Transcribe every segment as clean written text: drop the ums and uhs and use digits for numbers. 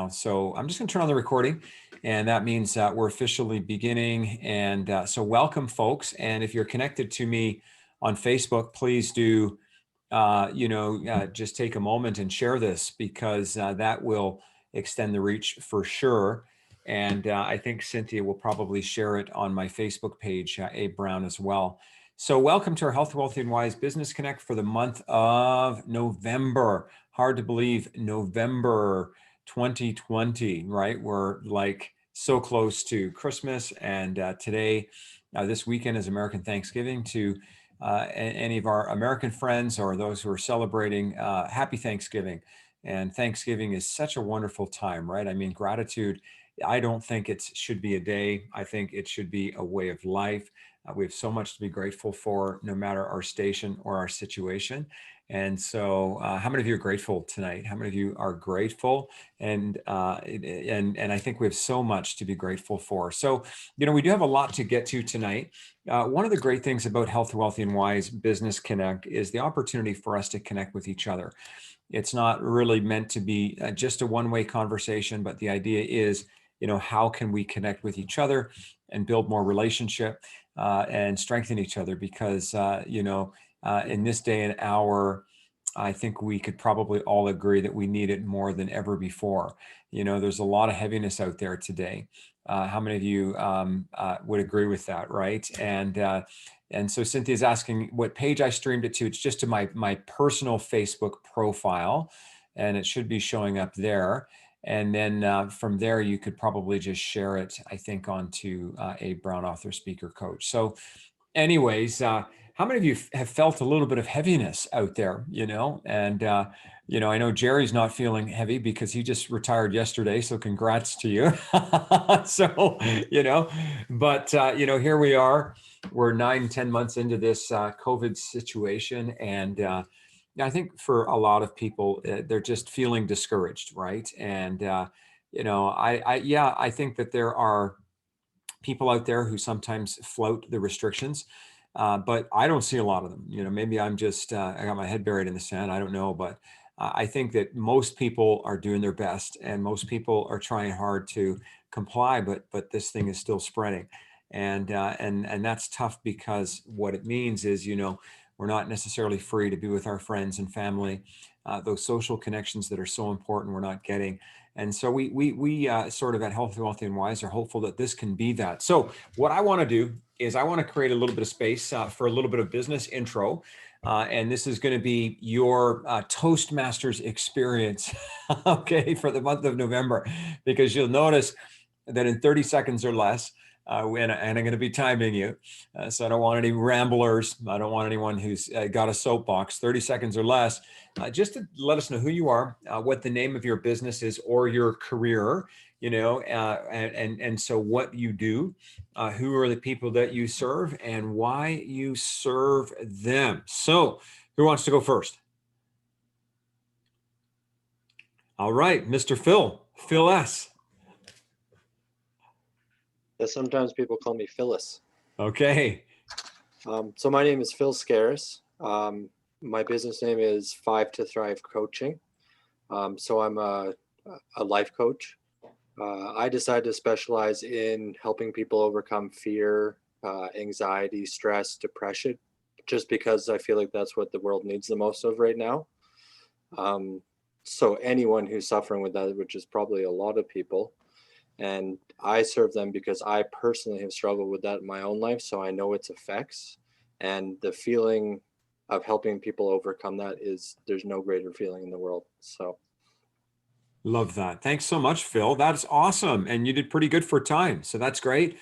So I'm just going to turn on the recording, and that means we're officially beginning. And so welcome, folks. And if you're connected to me on Facebook, please do, just take a moment and share this, because that will extend the reach for sure. And I think Cynthia will probably share it on my Facebook page, Abe Brown, as well. So welcome to our Health, Wealthy, and Wise Business Connect for the month of November. Hard to believe, November 2020, right? We're like so close to Christmas, and today, this weekend is American Thanksgiving. To any of our American friends or those who are celebrating, happy Thanksgiving. And Thanksgiving is such a wonderful time, right? I mean, gratitude, I don't think it should be a day. I think it should be a way of life. We have so much to be grateful for, no matter our station or our situation. And so how many of you are grateful tonight? How many of you are grateful? And I think we have so much to be grateful for. So, we do have a lot to get to tonight. One of the great things about Health, Wealthy, and Wise Business Connect is the opportunity for us to connect with each other. It's not really meant to be just a one-way conversation, but the idea is, how can we connect with each other and build more relationship and strengthen each other? Because, in this day and hour, I think we could probably all agree that we need it more than ever before. There's a lot of heaviness out there today. How many of you would agree with that, right? And so Cynthia's asking what page I streamed it to. It's just to my personal Facebook profile, and it should be showing up there. And then from there, you could probably just share it, I think, onto Abe Brown, author, speaker, coach. So anyways, how many of you have felt a little bit of heaviness out there, And, I know Jerry's not feeling heavy because he just retired yesterday. So congrats to you. So, but, here we are. We're 9-10 months into this COVID situation. And I think for a lot of people, they're just feeling discouraged, right? And, I think that there are people out there who sometimes float the restrictions. But I don't see a lot of them. Maybe I'm just, I got my head buried in the sand. I don't know. But I think that most people are doing their best, and most people are trying hard to comply, but this thing is still spreading. And that's tough, because what it means is, we're not necessarily free to be with our friends and family. Those social connections that are so important, we're not getting. And so we sort of at Healthy, Wealthy, and Wise are hopeful that this can be that. So what I want to do is I want to create a little bit of space for a little bit of business intro. And this is going to be your Toastmasters experience, okay, for the month of November, because you'll notice that in 30 seconds or less, and I'm going to be timing you. So I don't want any ramblers. I don't want anyone who's got a soapbox. 30 seconds or less, just to let us know who you are, what the name of your business is or your career, and so what you do, who are the people that you serve, and why you serve them. So who wants to go first? All right, Mr. Phil S. Yeah, sometimes people call me Phyllis. Okay. So my name is Phil Scaris. My business name is 5 to Thrive Coaching. So I'm a life coach. I decided to specialize in helping people overcome fear, anxiety, stress, depression, just because I feel like that's what the world needs the most of right now. So anyone who's suffering with that, which is probably a lot of people, and I serve them because I personally have struggled with that in my own life. So I know its effects, and the feeling of helping people overcome that there's no greater feeling in the world. So. Love that. Thanks so much, Phil. That's awesome. And you did pretty good for time. So that's great.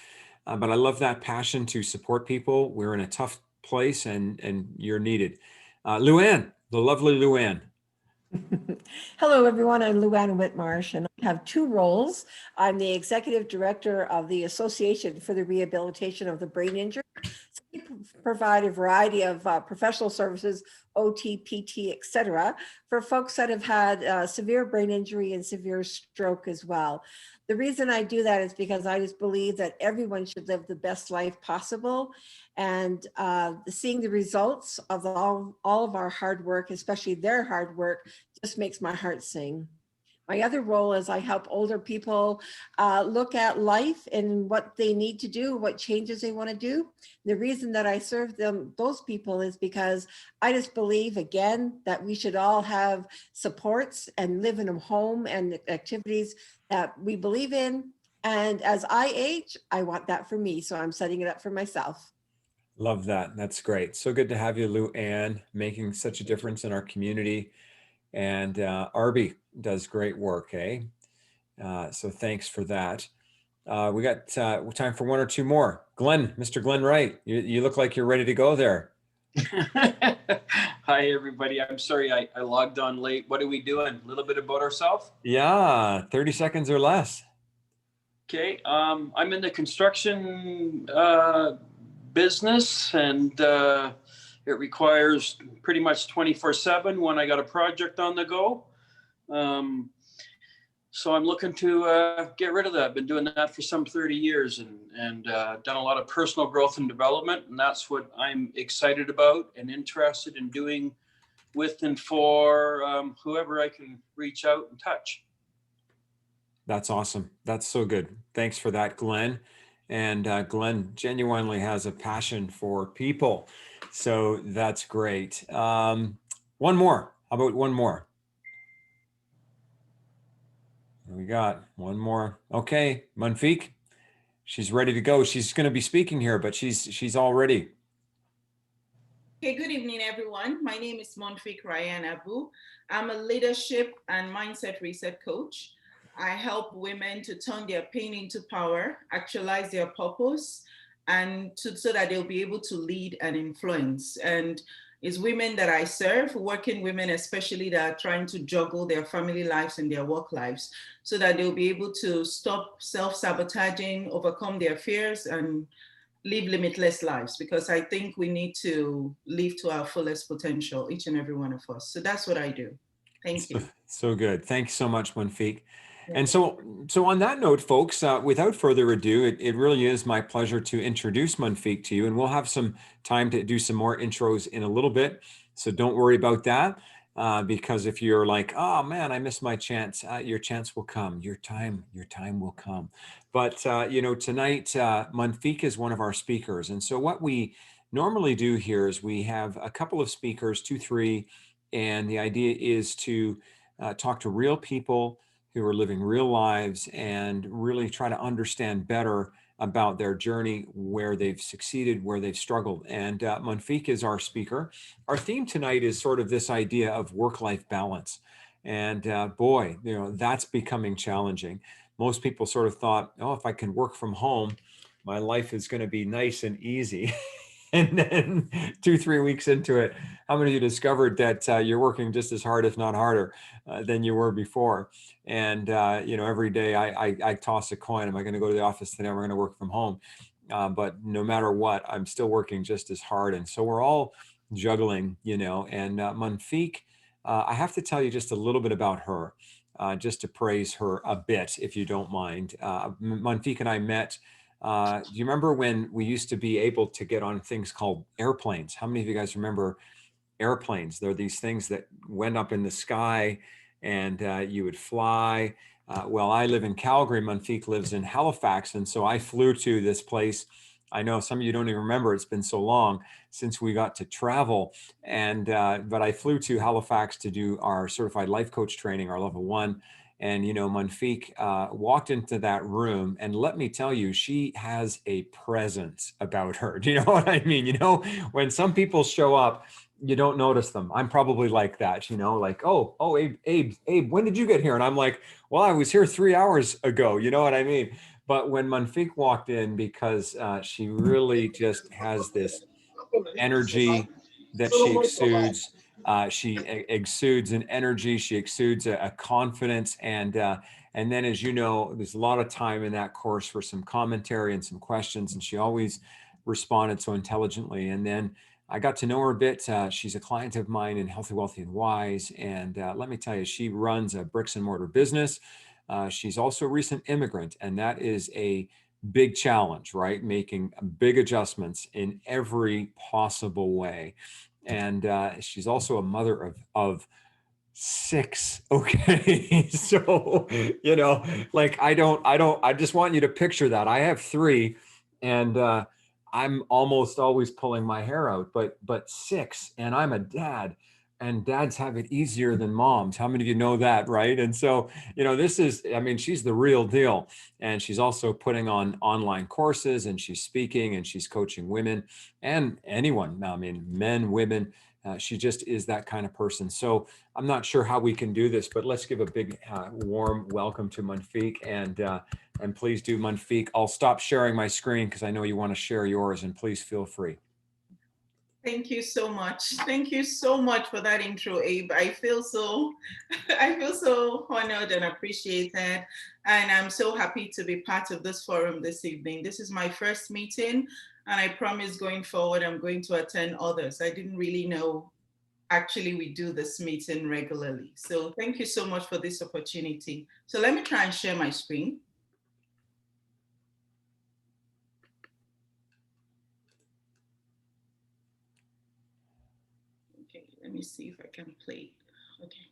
But I love that passion to support people. We're in a tough place, and you're needed. Luann, the lovely Luann. Hello, everyone. I'm Luann Whitmarsh, and I have two roles. I'm the executive director of the Association for the Rehabilitation of the Brain Injured. So we provide a variety of professional services, OT, PT, etc., for folks that have had severe brain injury and severe stroke as well. The reason I do that is because I just believe that everyone should live the best life possible. And seeing the results of all of our hard work, especially their hard work, just makes my heart sing. My other role is I help older people look at life and what they need to do, what changes they want to do. The reason that I serve those people is because I just believe, again, that we should all have supports and live in a home and activities that we believe in. And as I age, I want that for me. So I'm setting it up for myself. Love that. That's great. So good to have you, Lou Ann, making such a difference in our community. And Arby does great work, eh? So thanks for that. We got time for one or two more. Glenn, Mr. Glenn Wright, you look like you're ready to go there. Hi, everybody. I'm sorry I logged on late. What are we doing? A little bit about ourselves? Yeah, 30 seconds or less. Okay. I'm in the construction business, and it requires pretty much 24/7 when I got a project on the go. So I'm looking to get rid of that. I've been doing that for some 30 years and done a lot of personal growth and development. And that's what I'm excited about and interested in doing with and for whoever I can reach out and touch. That's awesome. That's so good. Thanks for that, Glenn. And Glenn genuinely has a passion for people. So that's great. One more. How about one more? We got one more. Okay, Mounfiq, she's ready to go. She's going to be speaking here, but she's all ready. Okay, good evening, everyone. My name is Mounfiq Ryan Abu. I'm a leadership and mindset reset coach. I help women to turn their pain into power, actualize their purpose, and so that they'll be able to lead and influence. And it's women that I serve, working women especially that are trying to juggle their family lives and their work lives, so that they'll be able to stop self-sabotaging, overcome their fears, and live limitless lives, because I think we need to live to our fullest potential, each and every one of us. So that's what I do. Thank you. So good. Thanks so much, Mounfiq. And so on that note, folks, without further ado, it really is my pleasure to introduce Mounfiq to you, and we'll have some time to do some more intros in a little bit. So don't worry about that, because if you're like, oh man, I missed my chance, your chance will come. Your time will come. But tonight, Mounfiq is one of our speakers, and so what we normally do here is we have a couple of speakers, 2, 3, and the idea is to talk to real people who are living real lives and really try to understand better about their journey, where they've succeeded, where they've struggled. And Mounfiq is our speaker. Our theme tonight is sort of this idea of work-life balance. And boy, that's becoming challenging. Most people sort of thought, oh, if I can work from home, my life is going to be nice and easy. And then 2, 3 weeks into it, how many of you discovered that you're working just as hard, if not harder, than you were before? And every day I toss a coin. Am I going to go to the office today? Am I going to work from home? But no matter what, I'm still working just as hard. And so we're all juggling, And Mounfiq, I have to tell you just a little bit about her, just to praise her a bit, if you don't mind. Mounfiq and I met. Do you remember when we used to be able to get on things called airplanes? How many of you guys remember airplanes? They're these things that went up in the sky and you would fly. Well, I live in Calgary. Mounfiq lives in Halifax. And so I flew to this place. I know some of you don't even remember. It's been so long since we got to travel. But I flew to Halifax to do our certified life coach training, our level 1. And, Mounfiq walked into that room, and let me tell you, she has a presence about her. Do you know what I mean? When some people show up, you don't notice them. I'm probably like that, like, oh, Abe, when did you get here? And I'm like, well, I was here 3 hours ago. You know what I mean? But when Mounfiq walked in, because she really just has this energy that she exudes. She exudes an energy. She exudes a confidence, and then, as you know, there's a lot of time in that course for some commentary and some questions, and she always responded so intelligently. And then I got to know her a bit. She's a client of mine in Healthy, Wealthy, and Wise, and let me tell you, she runs a bricks and mortar business. She's also a recent immigrant, and that is a big challenge, right? Making big adjustments in every possible way. And she's also a mother of 6. Okay. So, like I just want you to picture that. I have 3 and I'm almost always pulling my hair out, but 6, and I'm a dad, and dads have it easier than moms. How many of you know that, right? And so, this is, I mean, she's the real deal. And she's also putting on online courses, and she's speaking, and she's coaching women and anyone. I mean, men, women. She just is that kind of person. So I'm not sure how we can do this, but let's give a big warm welcome to Mounfiq, and please do, Mounfiq. I'll stop sharing my screen because I know you want to share yours, and please feel free. Thank you so much. Thank you so much for that intro, Abe. I feel so honored and appreciated. And I'm so happy to be part of this forum this evening. This is my first meeting, and I promise going forward, I'm going to attend others. I didn't really know actually we do this meeting regularly. So thank you so much for this opportunity. So let me try and share my screen. Okay, let me see if I can play. Okay.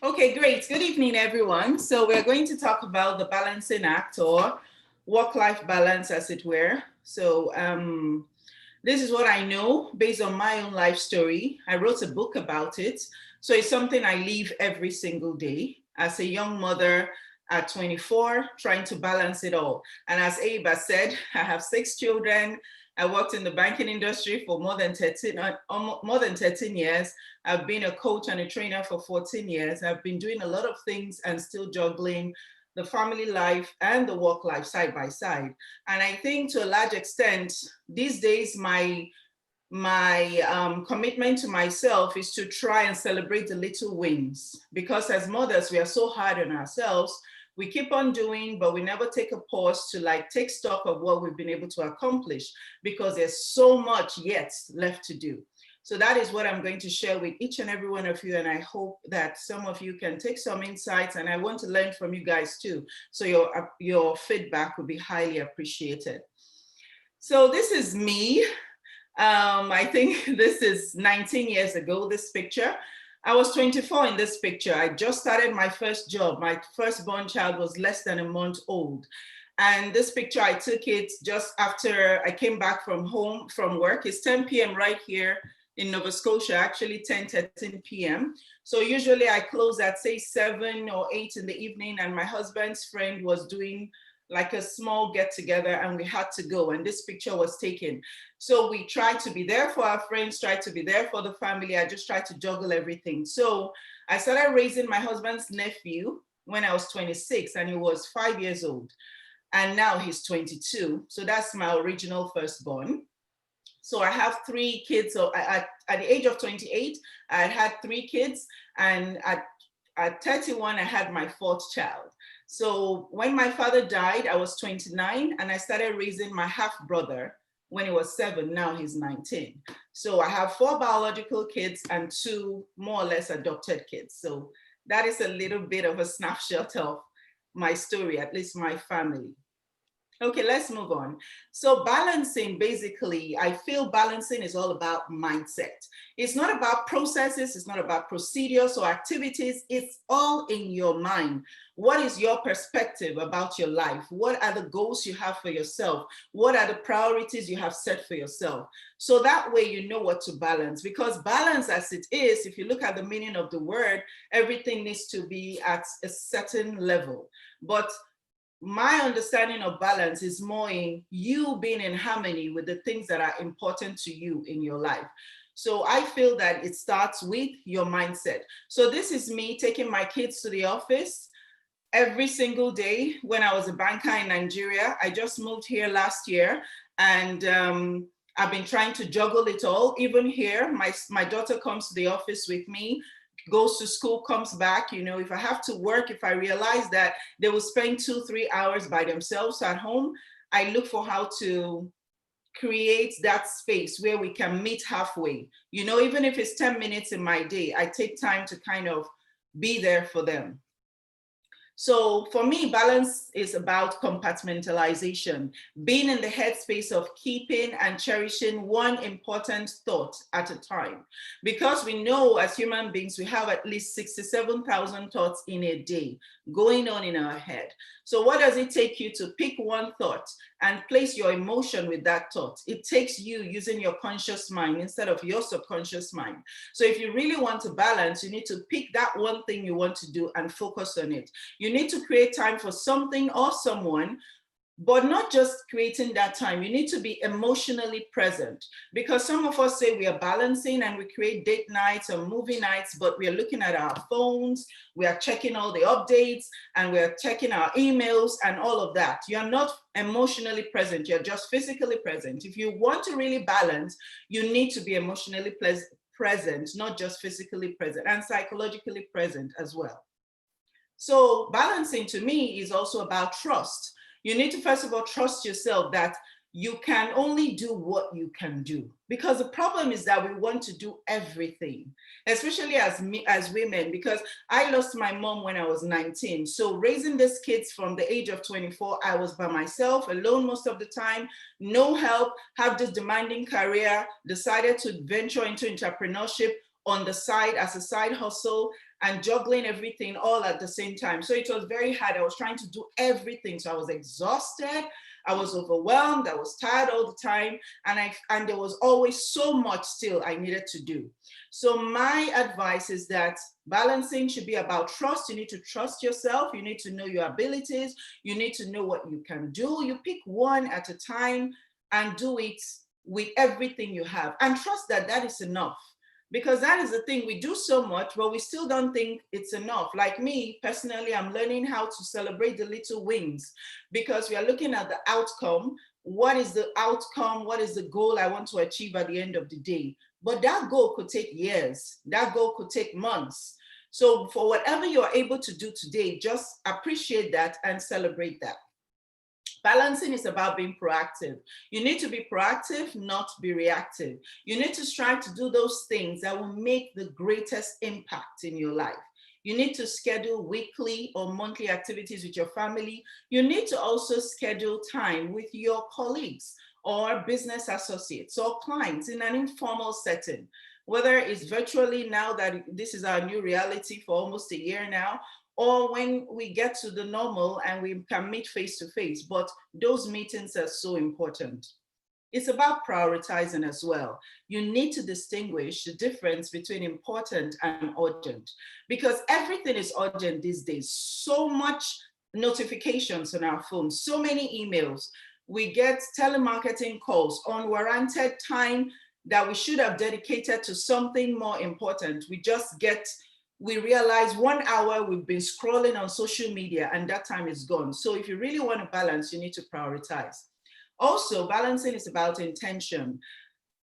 Okay, great. Good evening, everyone. So we're going to talk about the balancing act, or work-life balance, as it were. So this is what I know based on my own life story. I wrote a book about it. So it's something I live every single day as a young mother at 24, trying to balance it all. And as Abe has said, I have 6 children. I worked in the banking industry for more than 13 years. I've been a coach and a trainer for 14 years. I've been doing a lot of things and still juggling the family life and the work life side by side. And I think to a large extent, these days, my commitment to myself is to try and celebrate the little wins, because as mothers, we are so hard on ourselves. We keep on doing, but we never take a pause to take stock of what we've been able to accomplish, because there's so much yet left to do. So that is what I'm going to share with each and every one of you. And I hope that some of you can take some insights, and I want to learn from you guys too. So your feedback would be highly appreciated. So this is me. I think this is 19 years ago, this picture. I was 24 in this picture. I just started my first job. My firstborn child was less than a month old. And this picture, I took it just after I came back from work. It's 10 p.m. right here in Nova Scotia, actually 10:13 p.m. So usually I close at say 7 or 8 in the evening, and my husband's friend was doing like a small get together, and we had to go, and this picture was taken. So we tried to be there for our friends, tried to be there for the family. I just tried to juggle everything. So I started raising my husband's nephew when I was 26, and he was 5 years old. And now he's 22. So that's my original firstborn. So I have 3 kids. So at the age of 28, I had 3 kids. And at 31, I had my 4th child. So when my father died, I was 29, and I started raising my half brother when he was 7. Now he's 19. So I have 4 biological kids and 2 more or less adopted kids. So that is a little bit of a snapshot of my story, at least my family. Okay, let's move on. So balancing, basically, I feel balancing is all about mindset. It's not about processes, it's not about procedures or activities, it's all in your mind. What is your perspective about your life? What are the goals you have for yourself? What are the priorities you have set for yourself? So that way you know what to balance, because balance as it is, if you look at the meaning of the word, everything needs to be at a certain level. But my understanding of balance is more in you being in harmony with the things that are important to you in your life. So I feel that it starts with your mindset. So this is me taking my kids to the office every single day when I was a banker in Nigeria. I just moved here last year, and I've been trying to juggle it all. Even here, my daughter comes to the office with me, goes to school, comes back. You know, if I have to work, if I realize that they will spend 2-3 hours by themselves at home, I look for how to create that space where we can meet halfway. You know, even if it's 10 minutes in my day, I take time to kind of be there for them. So for me, balance is about compartmentalization, being in the headspace of keeping and cherishing one important thought at a time. Because we know as human beings, we have at least 67,000 thoughts in a day going on in our head. So what does it take you to pick one thought and place your emotion with that thought? It takes you using your conscious mind instead of your subconscious mind. So if you really want to balance, you need to pick that one thing you want to do and focus on it. You need to create time for something or someone, but not just creating that time. You need to be emotionally present, because some of us say we are balancing and we create date nights or movie nights, but we are looking at our phones, we are checking all the updates, and we're checking our emails and all of that. You're not emotionally present, you're just physically present. If you want to really balance, you need to be emotionally present, not just physically present, and psychologically present as well. So balancing to me is also about trust. You need to first of all trust yourself that you can only do what you can do, because the problem is that we want to do everything, especially as women, because I lost my mom when I was 19. So raising these kids from the age of 24, I was by myself, alone most of the time, no help, have this demanding career, decided to venture into entrepreneurship on the side as a side hustle, and juggling everything all at the same time. So it was very hard. I was trying to do everything. So I was exhausted, I was overwhelmed, I was tired all the time, and there was always so much still I needed to do. So my advice is that balancing should be about trust. You need to trust yourself. You need to know your abilities. You need to know what you can do. You pick one at a time and do it with everything you have, and trust that that is enough. Because that is the thing, we do so much, but we still don't think it's enough. Like me, personally, I'm learning how to celebrate the little wins, because we are looking at the outcome. What is the outcome? What is the goal I want to achieve at the end of the day? But that goal could take years. That goal could take months. So for whatever you're able to do today, just appreciate that and celebrate that. Balancing is about being proactive. You need to be proactive, not be reactive. You need to strive to do those things that will make the greatest impact in your life. You need to schedule weekly or monthly activities with your family. You need to also schedule time with your colleagues or business associates or clients in an informal setting, whether it's virtually now that this is our new reality for almost a year now, or when we get to the normal and we can meet face to face. But those meetings are so important. It's about prioritizing as well. You need to distinguish the difference between important and urgent, because everything is urgent these days. So much notifications on our phones, so many emails. We get telemarketing calls, unwarranted time that we should have dedicated to something more important. We realize 1 hour we've been scrolling on social media and that time is gone. So if you really want to balance, you need to prioritize. Also, balancing is about intention.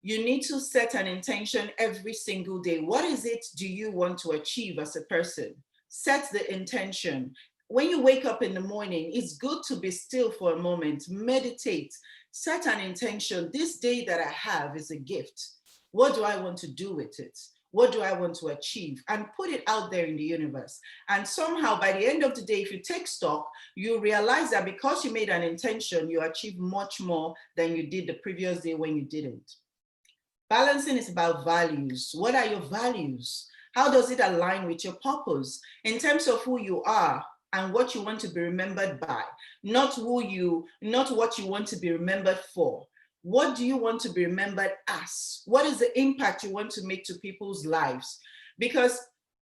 You need to set an intention every single day. What is it do you want to achieve as a person? Set the intention. When you wake up in the morning, it's good to be still for a moment, meditate, set an intention. This day that I have is a gift. What do I want to do with it? What do I want to achieve? And put it out there in the universe. And somehow by the end of the day, if you take stock, you realize that because you made an intention, you achieve much more than you did the previous day when you didn't. Balancing is about values. What are your values? How does it align with your purpose in terms of who you are and what you want to be remembered by? Not what you want to be remembered for. What do you want to be remembered as? What is the impact you want to make to people's lives? Because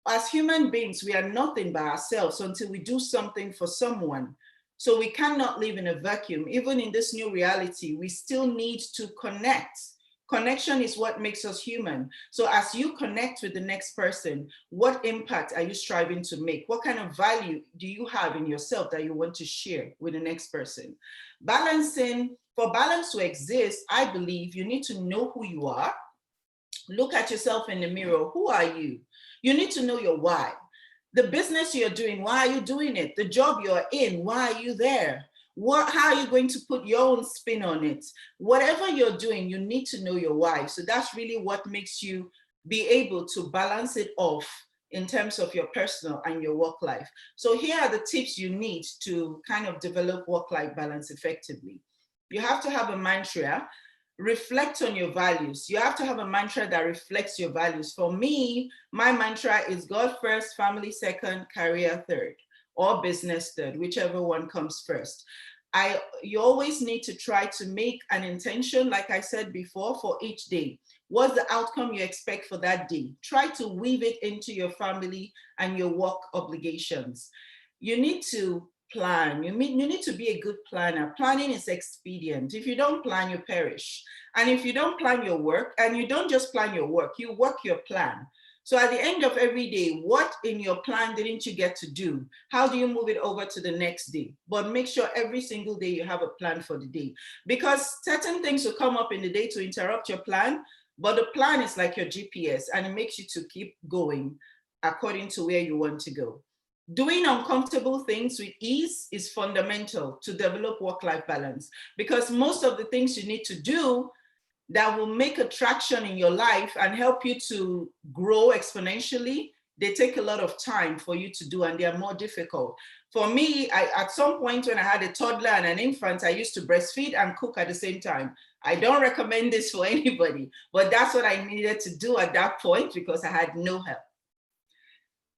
as human beings, we are nothing by ourselves until we do something for someone. So we cannot live in a vacuum. Even in this new reality, we still need to connect. Connection is what makes us human. So as you connect with the next person, what impact are you striving to make? What kind of value do you have in yourself that you want to share with the next person? For balance to exist, I believe you need to know who you are. Look at yourself in the mirror. Who are you? You need to know your why. The business you're doing, why are you doing it? The job you're in, why are you there? How are you going to put your own spin on it? Whatever you're doing, you need to know your why. So that's really what makes you be able to balance it off in terms of your personal and your work life. So here are the tips you need to kind of develop work-life balance effectively. You have to have a mantra, reflect on your values. You have to have a mantra that reflects your values. For me, my mantra is God first, family second, career third, or business third, whichever one comes first. You always need to try to make an intention, like I said before, for each day. What's the outcome you expect for that day? Try to weave it into your family and your work obligations. You need to plan. You need to be a good planner. Planning is expedient. If you don't plan, you perish. And if you don't plan your work, and you don't just plan your work, you work your plan. So at the end of every day, what in your plan didn't you get to do? How do you move it over to the next day? But make sure every single day you have a plan for the day, because certain things will come up in the day to interrupt your plan, but the plan is like your GPS and it makes you to keep going according to where you want to go. Doing uncomfortable things with ease is fundamental to develop work-life balance, because most of the things you need to do that will make a traction in your life and help you to grow exponentially, they take a lot of time for you to do and they are more difficult. For me, at some point when I had a toddler and an infant, I used to breastfeed and cook at the same time. I don't recommend this for anybody, but that's what I needed to do at that point because I had no help.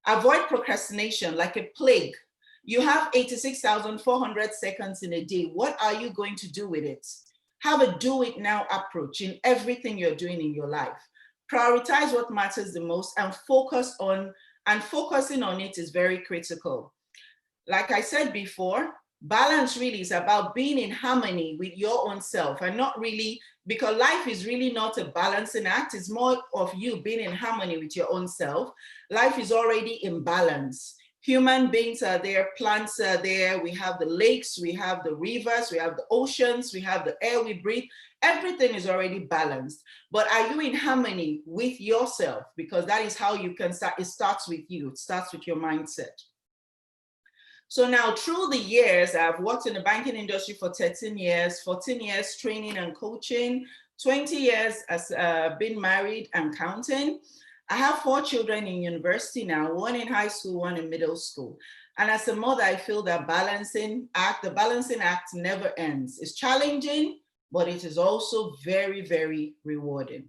Avoid procrastination like a plague. You have 86,400 seconds in a day. What are you going to do with it? Have a do it now approach in everything you're doing in your life. Prioritize what matters the most and focusing on it is very critical. Like I said before, balance really is about being in harmony with your own self, and not really, because life is really not a balancing act. It's more of you being in harmony with your own self. Life is already in balance. Human beings are there, plants are there, we have the lakes, we have the rivers, we have the oceans, we have the air we breathe. Everything is already balanced. But are you in harmony with yourself? Because that is how you can start. It starts with you. It starts with your mindset. So now through the years, I've worked in the banking industry for 13 years, 14 years training and coaching, 20 years as being married and counting. I have 4 children in university now, 1 in high school, 1 in middle school. And as a mother, I feel that the balancing act never ends. It's challenging, but it is also very, very rewarding.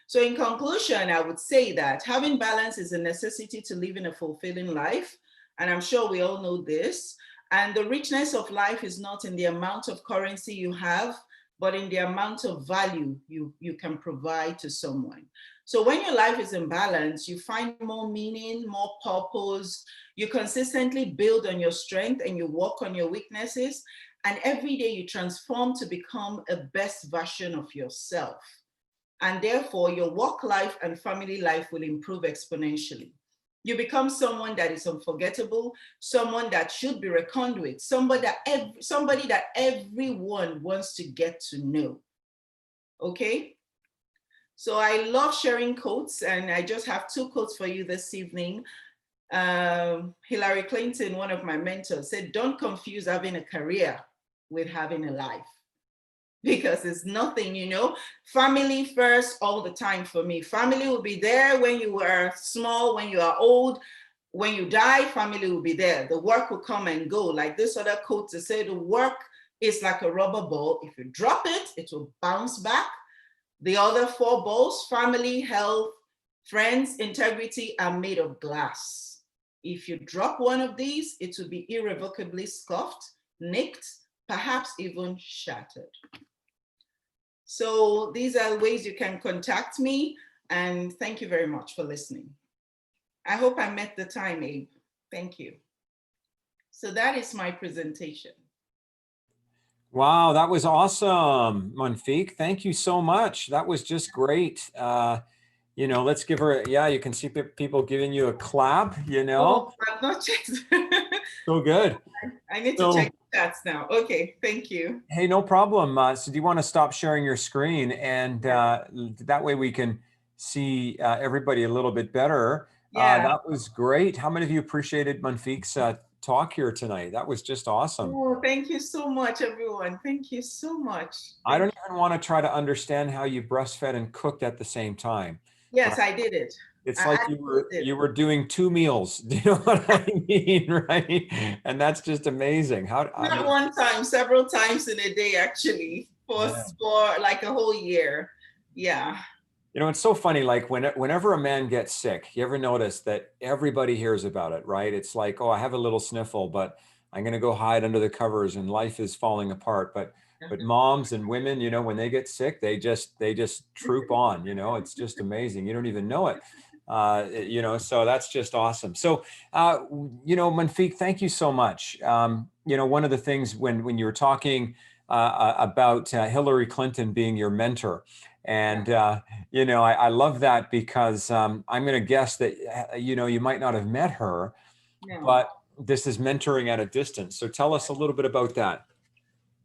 So in conclusion, I would say that having balance is a necessity to live in a fulfilling life. And I'm sure we all know this. And the richness of life is not in the amount of currency you have, but in the amount of value you can provide to someone. So when your life is in balance, you find more meaning, more purpose, you consistently build on your strength and you work on your weaknesses. And every day you transform to become a best version of yourself. And therefore your work life and family life will improve exponentially. You become someone that is unforgettable, someone that should be reckoned with, somebody that everyone wants to get to know. Okay? So I love sharing quotes, and I just have 2 quotes for you this evening. Hillary Clinton, one of my mentors, said, "Don't confuse having a career with having a life." Because it's nothing, family first all the time for me. Family will be there when you are small, when you are old. When you die, family will be there. The work will come and go. Like this other quote to say, the work is like a rubber ball. If you drop it, it will bounce back. The other 4 balls, family, health, friends, integrity, are made of glass. If you drop one of these, it will be irrevocably scuffed, nicked, perhaps even shattered. So these are ways you can contact me, and thank you very much for listening. I hope I met the time, Abe. Thank you. So that is my presentation. Wow, that was awesome, Mounfiq. Thank you so much. That was just great. Let's give her, you can see people giving you a clap, Oh, I've not checked. So good. I need to check the stats now. Okay, thank you. Hey, no problem. So do you want to stop sharing your screen? And that way we can see everybody a little bit better. Yeah. That was great. How many of you appreciated Mounfiq's talk here tonight? That was just awesome. Oh, thank you so much, everyone. Thank you so much. I don't even want to try to understand how you breastfed and cooked at the same time. Yes, I did it. It's like I you were doing 2 meals. Do you know what I mean? Right? And that's just amazing. How I not mean, one time, several times in a day, actually, yeah. for like a whole year. Yeah. You know, it's so funny. Like whenever a man gets sick, you ever notice that everybody hears about it, right? It's like, oh, I have a little sniffle, but I'm going to go hide under the covers, and life is falling apart. But moms and women, you know, when they get sick, they just troop on. You know, it's just amazing. You don't even know it. You know, so that's just awesome. So, you know, Mounfiq, thank you so much. You know, one of the things when you were talking about Hillary Clinton being your mentor, and you know, I love that because I'm going to guess that, you know, you might not have met her, No. but this is mentoring at a distance. So tell us a little bit about that.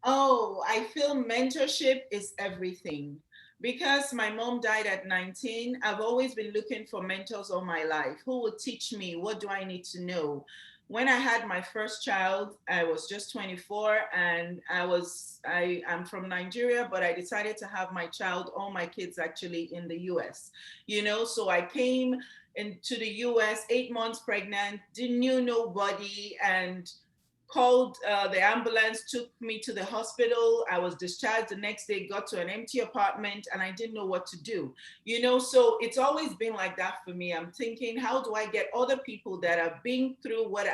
Oh, I feel mentorship is everything. Because my mom died at 19, I've always been looking for mentors all my life. Who would teach me? What do I need to know? When I had my first child, I was just 24, and I'm from Nigeria, but I decided to have my child, all my kids actually, in the US. You know, so I came into the US 8 months pregnant, didn't knew nobody, and called the ambulance, took me to the hospital. I was discharged the next day, got to an empty apartment, and I didn't know what to do. You know, so it's always been like that for me. I'm thinking, how do I get other people that have been through what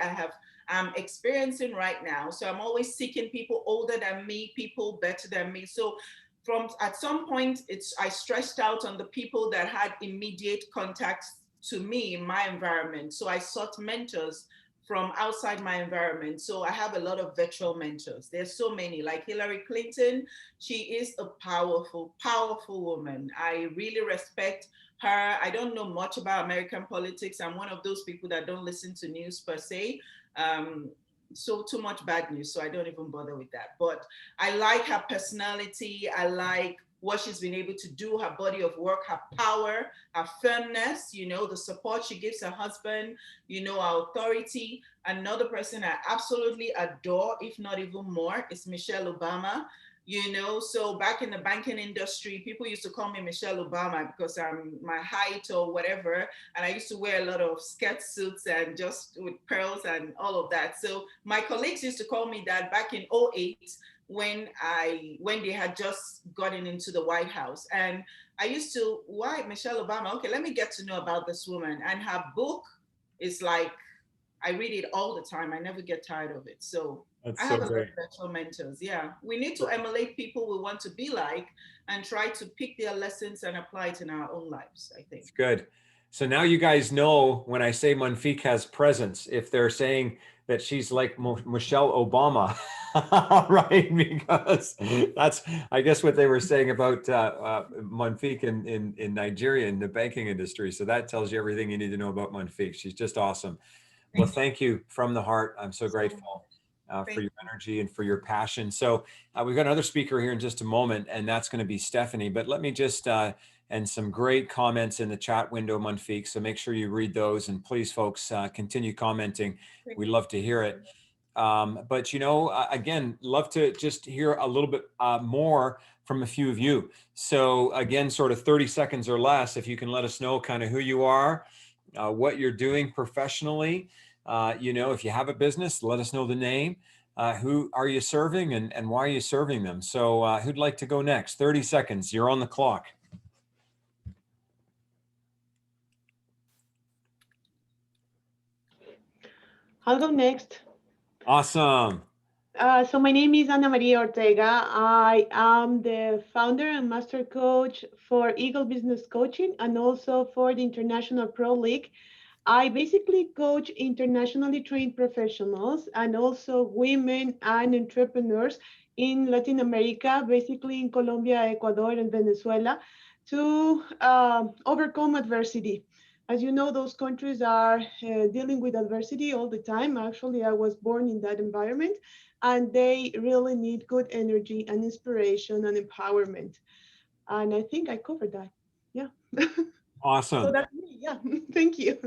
I'm experiencing right now? So I'm always seeking people older than me, people better than me. So from at some point, I stressed out on the people that had immediate contacts to me in my environment. So I sought mentors from outside my environment. So I have a lot of virtual mentors. There's so many, like Hillary Clinton. She is a powerful, powerful woman. I really respect her. I don't know much about American politics. I'm one of those people that don't listen to news per se. So too much bad news, so I don't even bother with that. But I like her personality. I like what she's been able to do, her body of work, her power, her firmness, you know, the support she gives her husband, you know, our authority. Another person I absolutely adore, if not even more, is Michelle Obama. You know, so back in the banking industry, people used to call me Michelle Obama because I'm my height or whatever. And I used to wear a lot of skirt suits and just with pearls and all of that. So my colleagues used to call me that back in '08 when they had just gotten into the White House. And I used to, why Michelle Obama? Okay, let me get to know about this woman. And her book is like, I read it all the time. I never get tired of it. So That's I so have a lot of great. virtual mentors. Yeah. We need to emulate people we want to be like and try to pick their lessons and apply it in our own lives, I think. It's good. So now you guys know when I say Mounfiq has presence, if they're saying that she's like Michelle Obama, right? Because that's, I guess, what they were saying about Mounfiq in Nigeria in the banking industry. So that tells you everything you need to know about Mounfiq. She's just awesome. Well, thank you from the heart. I'm so grateful for your energy and for your passion. So we've got another speaker here in just a moment, and that's going to be Stephanie. But let me just, and some great comments in the chat window, Mounfiq. So make sure you read those. And please, folks, continue commenting. We love to hear it. But, you know, again, love to just hear a little bit more from a few of you. So again, sort of 30 seconds or less, if you can let us know kind of who you are, what you're doing professionally. You know, if you have a business, let us know the name. Who are you serving and why are you serving them? So who'd like to go next? 30 seconds. You're on the clock. I'll go next. Awesome. So my name is Ana Maria Ortega. I am the founder and master coach for Eagle Business Coaching and also for the International Pro League. I basically coach internationally trained professionals and also women and entrepreneurs in Latin America, basically in Colombia, Ecuador, and Venezuela, to overcome adversity. As you know, those countries are dealing with adversity all the time. Actually, I was born in that environment, and they really need good energy and inspiration and empowerment. And I think I covered that. Yeah. Awesome. So that's me. Yeah. Thank you.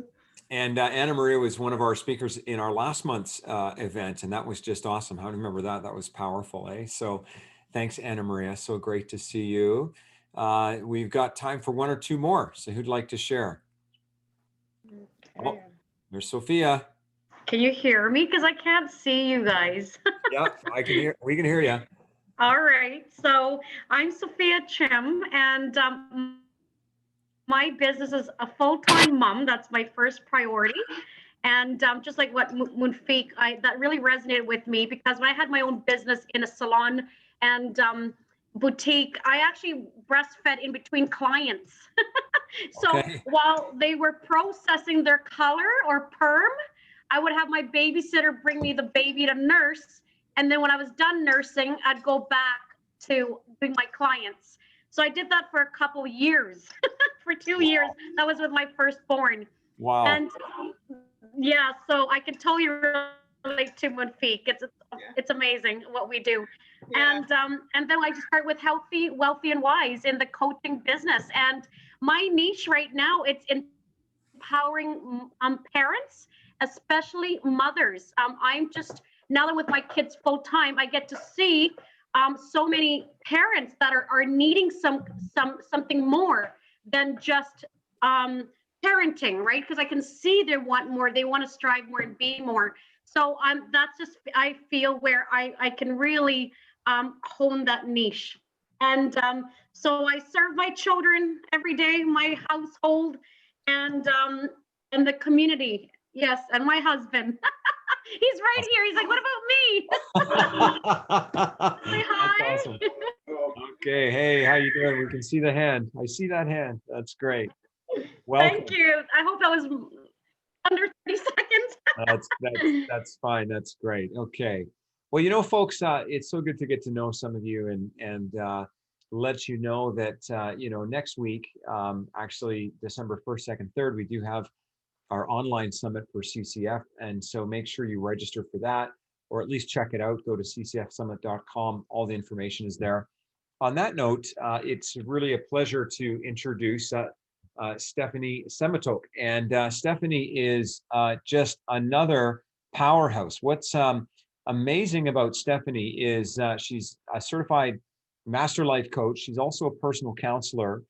And Anna Maria was one of our speakers in our last month's event, and that was just awesome. How do you remember that? That was powerful, eh? So thanks, Anna Maria. So great to see you. We've got time for one or two more. So who'd like to share? Oh, there's Sophia. Can you hear me? Because I can't see you guys. Yeah, I can hear. We can hear you. All right. So I'm Sophia Chim, and my business is a full-time mom. That's my first priority. And just like what Mounfiq, that really resonated with me, because when I had my own business in a salon and boutique, I actually breastfed in between clients. So Okay. while they were processing their color or perm, I would have my babysitter bring me the baby to nurse. And then when I was done nursing, I'd go back to doing my clients. So I did that for a couple years. For 2 years. That was with my firstborn. Wow. And yeah, so I can totally relate to Mounfiq. It's amazing what we do. Yeah. And then I just start with healthy, wealthy, and wise in the coaching business. And my niche right now, it's empowering parents, especially mothers. I'm just, now that with my kids full time, I get to see so many parents that are needing something more than just parenting, right? Because I can see they want more, they want to strive more and be more. So that's just, I feel where I can really hone that niche. And so I serve my children every day, my household, and the community. Yes, and my husband. He's right here. He's like, what about me? Say hi. That's awesome. Okay. Hey, how you doing? We can see the hand. I see that hand. That's great. Welcome. Thank you. I hope that was under 30 seconds. That's fine. That's great. Okay. Well, you know, folks, it's so good to get to know some of you and let you know that you know, next week, actually December 1st, 2nd, 3rd, we do have our online summit for CCF, and so make sure you register for that, or at least check it out. Go to ccfsummit.com. All the information is there. On that note, it's really a pleasure to introduce Stephanie Semotok. And Stephanie is just another powerhouse. What's amazing about Stephanie is she's a certified master life coach. She's also a personal counselor.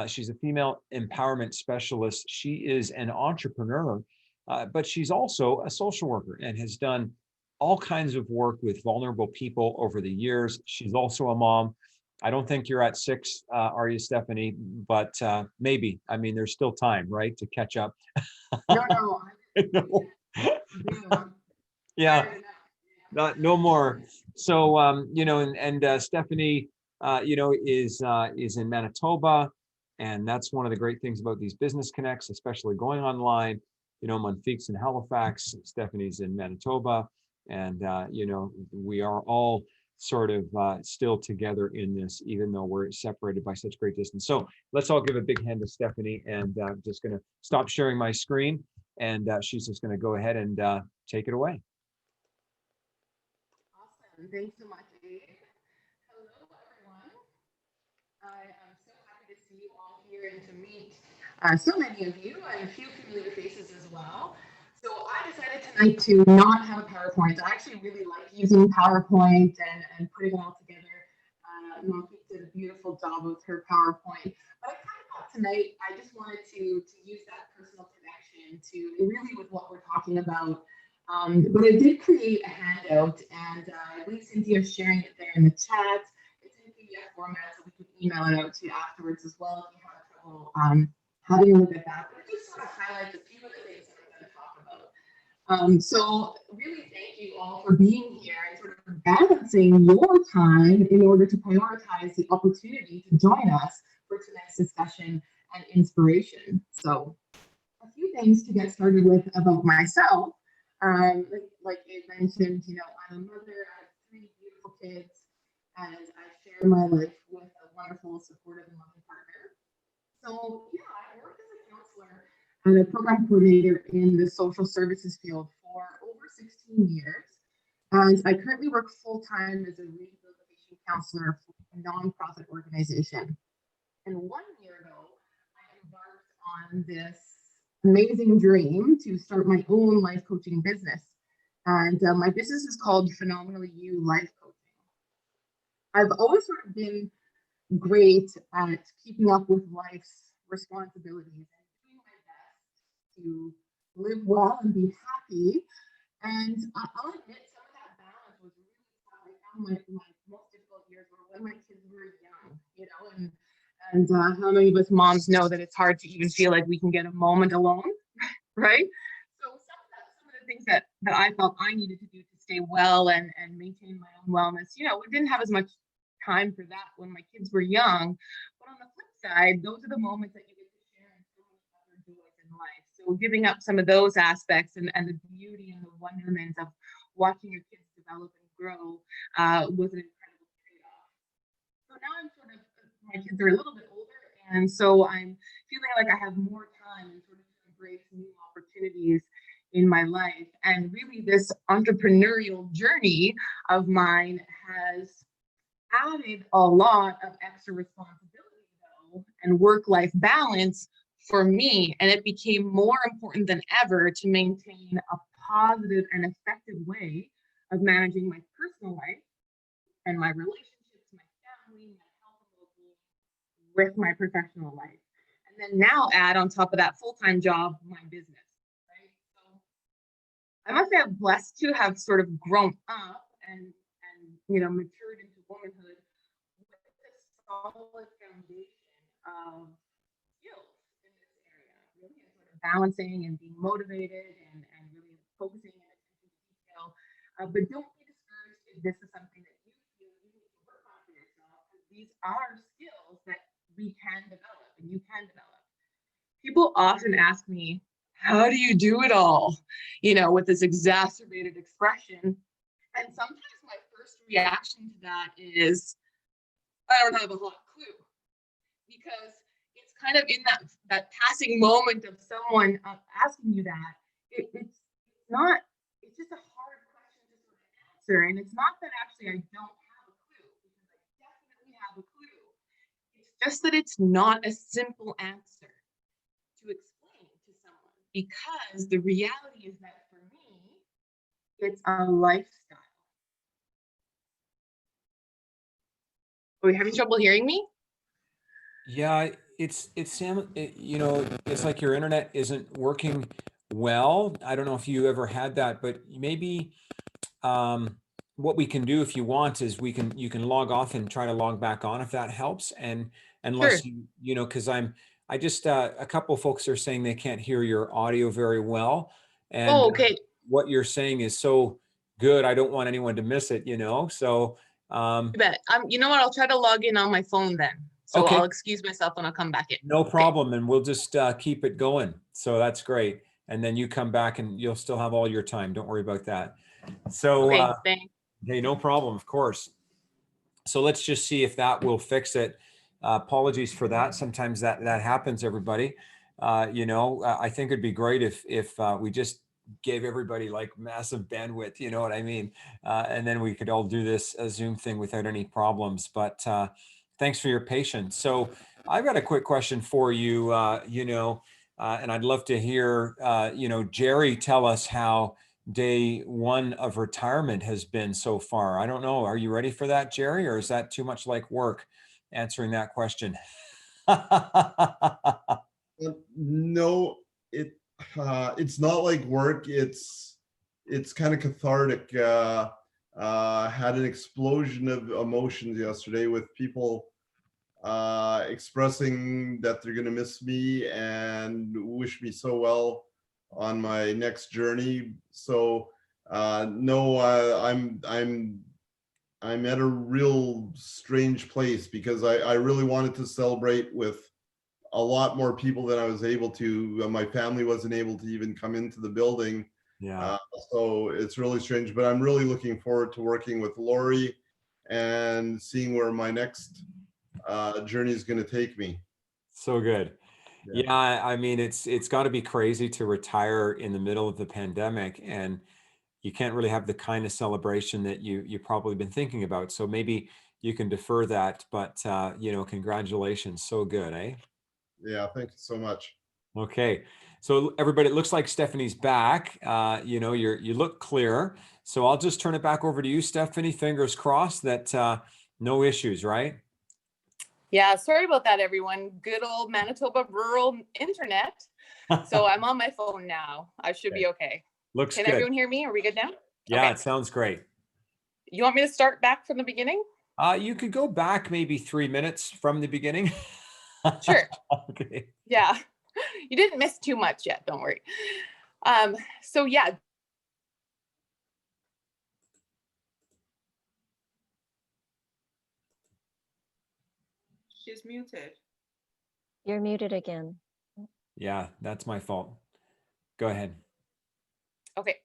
She's a female empowerment specialist. She is an entrepreneur, but she's also a social worker and has done all kinds of work with vulnerable people over the years. She's also a mom. I don't think you're at 6, are you, Stephanie? But maybe. I mean, there's still time, right, to catch up. No. Yeah, no more. So, you know, and Stephanie, you know, is in Manitoba, and that's one of the great things about these business connects, especially going online. You know, Mounfiq's in Halifax, Stephanie's in Manitoba, and you know, we are all sort of still together in this, even though we're separated by such great distance. So let's all give a big hand to Stephanie, and I'm just going to stop sharing my screen, and she's just going to go ahead and take it away. Awesome. Thanks so much, Abe. Hello, everyone. I am so happy to see you all here and to meet so many of you and a few familiar faces as well. So I decided tonight to not have a PowerPoint. I actually really like using PowerPoint and putting it all together. Mounfiq did a beautiful job with her PowerPoint. But I kind of thought tonight I just wanted to use that personal connection to really with what we're talking about. But I did create a handout, and I believe Cynthia's sharing it there in the chat. It's in PDF format, so we can email it out to you afterwards as well if you have trouble having a look at that. But it just sort of highlights a few of the things that I'm going to talk about. So really thank you all for being here and sort of balancing your time in order to prioritize the opportunity to join us for tonight's discussion and inspiration. So a few things to get started with about myself. Like you mentioned, you know, I'm a mother, I have 3 beautiful kids, and I share my life with a wonderful, supportive, and loving partner. So yeah, I work as a counselor and a program coordinator in the social services field for over 16 years. And I currently work full-time as a rehabilitation counselor for a nonprofit organization. And 1 year ago, I embarked on this amazing dream to start my own life coaching business. And my business is called Phenomenally You Life Coaching. I've always sort of been great at keeping up with life's responsibilities and doing my best to live well and be happy. And I'll admit some of that balance was really tough. I found my most difficult years were when my kids were young, you know, and how many of us moms know that it's hard to even feel like we can get a moment alone, right? So some of the things that I felt I needed to do to stay well and maintain my own wellness, you know, we didn't have as much time for that when my kids were young. But on the flip side, those are the moments that you get to share in so many other joys in life. So giving up some of those aspects and the beauty and the wonderment of watching your kids develop and grow was an incredible trade-off. So now I'm sort of, my kids are a little bit older, and so I'm feeling like I have more time and sort of to embrace new opportunities in my life. And really this entrepreneurial journey of mine has added a lot of extra responsibility though, and work-life balance for me. And it became more important than ever to maintain a positive and effective way of managing my personal life and my relationships, my family, my health and well-being with my professional life. And then now add on top of that full-time job, my business, right? So I must say I'm blessed to have sort of grown up and you know, matured into womanhood with a solid foundation of skills in this area, really sort of balancing and being motivated and really focusing and attention to detail. But don't be discouraged if this is something that you feel you need to work on for yourself, because these are skills that we can develop and you can develop. People often ask me, how do you do it all? You know, with this exacerbated expression. And sometimes my first reaction to that is, I don't have a hot clue, because it's kind of in that passing moment of someone asking you that. It's not, it's just a hard question to sort of answer. And it's not that actually I don't have a clue, because I definitely have a clue. It's just that it's not a simple answer to explain to someone, because the reality is that for me, it's a lifestyle. Are we having trouble hearing me? Yeah, it's Sam. You know, it's like your internet isn't working well. I don't know if you ever had that, but maybe what we can do if you want is you can log off and try to log back on if that helps. And unless Sure. you know, because I just a couple of folks are saying they can't hear your audio very well, and Oh, okay. what you're saying is so good. I don't want anyone to miss it. You know, so. You bet. You know what? I'll try to log in on my phone then. So Okay. I'll excuse myself and I'll come back in. No problem. And we'll just keep it going. So that's great. And then you come back and you'll still have all your time. Don't worry about that. So, Okay, thanks. hey, no problem, of course. So let's just see if that will fix it. Apologies for that. Sometimes that happens, everybody. You know, I think it'd be great if we just gave everybody like massive bandwidth, you know what I mean? And then we could all do this Zoom thing without any problems. But thanks for your patience. So I've got a quick question for you, you know, and I'd love to hear, you know, Jerry tell us how day one of retirement has been so far. I don't know. Are you ready for that, Jerry, or is that too much like work answering that question? No, it's not like work. It's kind of cathartic. Had an explosion of emotions yesterday with people expressing that they're gonna miss me and wish me so well on my next journey. So no, I'm at a real strange place, because I really wanted to celebrate with a lot more people than I was able to. My family wasn't able to even come into the building. Yeah. So it's really strange, but I'm really looking forward to working with Lori and seeing where my next journey is going to take me. So good. Yeah. Yeah, I mean, it's got to be crazy to retire in the middle of the pandemic, and you can't really have the kind of celebration that you've probably been thinking about. So maybe you can defer that, but you know, congratulations. So good, eh? Yeah, thank you so much. Okay, so everybody, it looks like Stephanie's back. You know, you look clear. So I'll just turn it back over to you, Stephanie. Fingers crossed that no issues, right? Yeah, sorry about that, everyone. Good old Manitoba rural internet. So I'm on my phone now. I should be okay. Looks Can good. everyone hear me? Are we good now? Yeah, Okay. it sounds great. You want me to start back from the beginning? You could go back maybe 3 minutes from the beginning. Sure. Okay. Yeah. You didn't miss too much yet. Don't worry. So yeah, She's muted. You're muted again. Yeah, that's my fault. Go ahead. okay.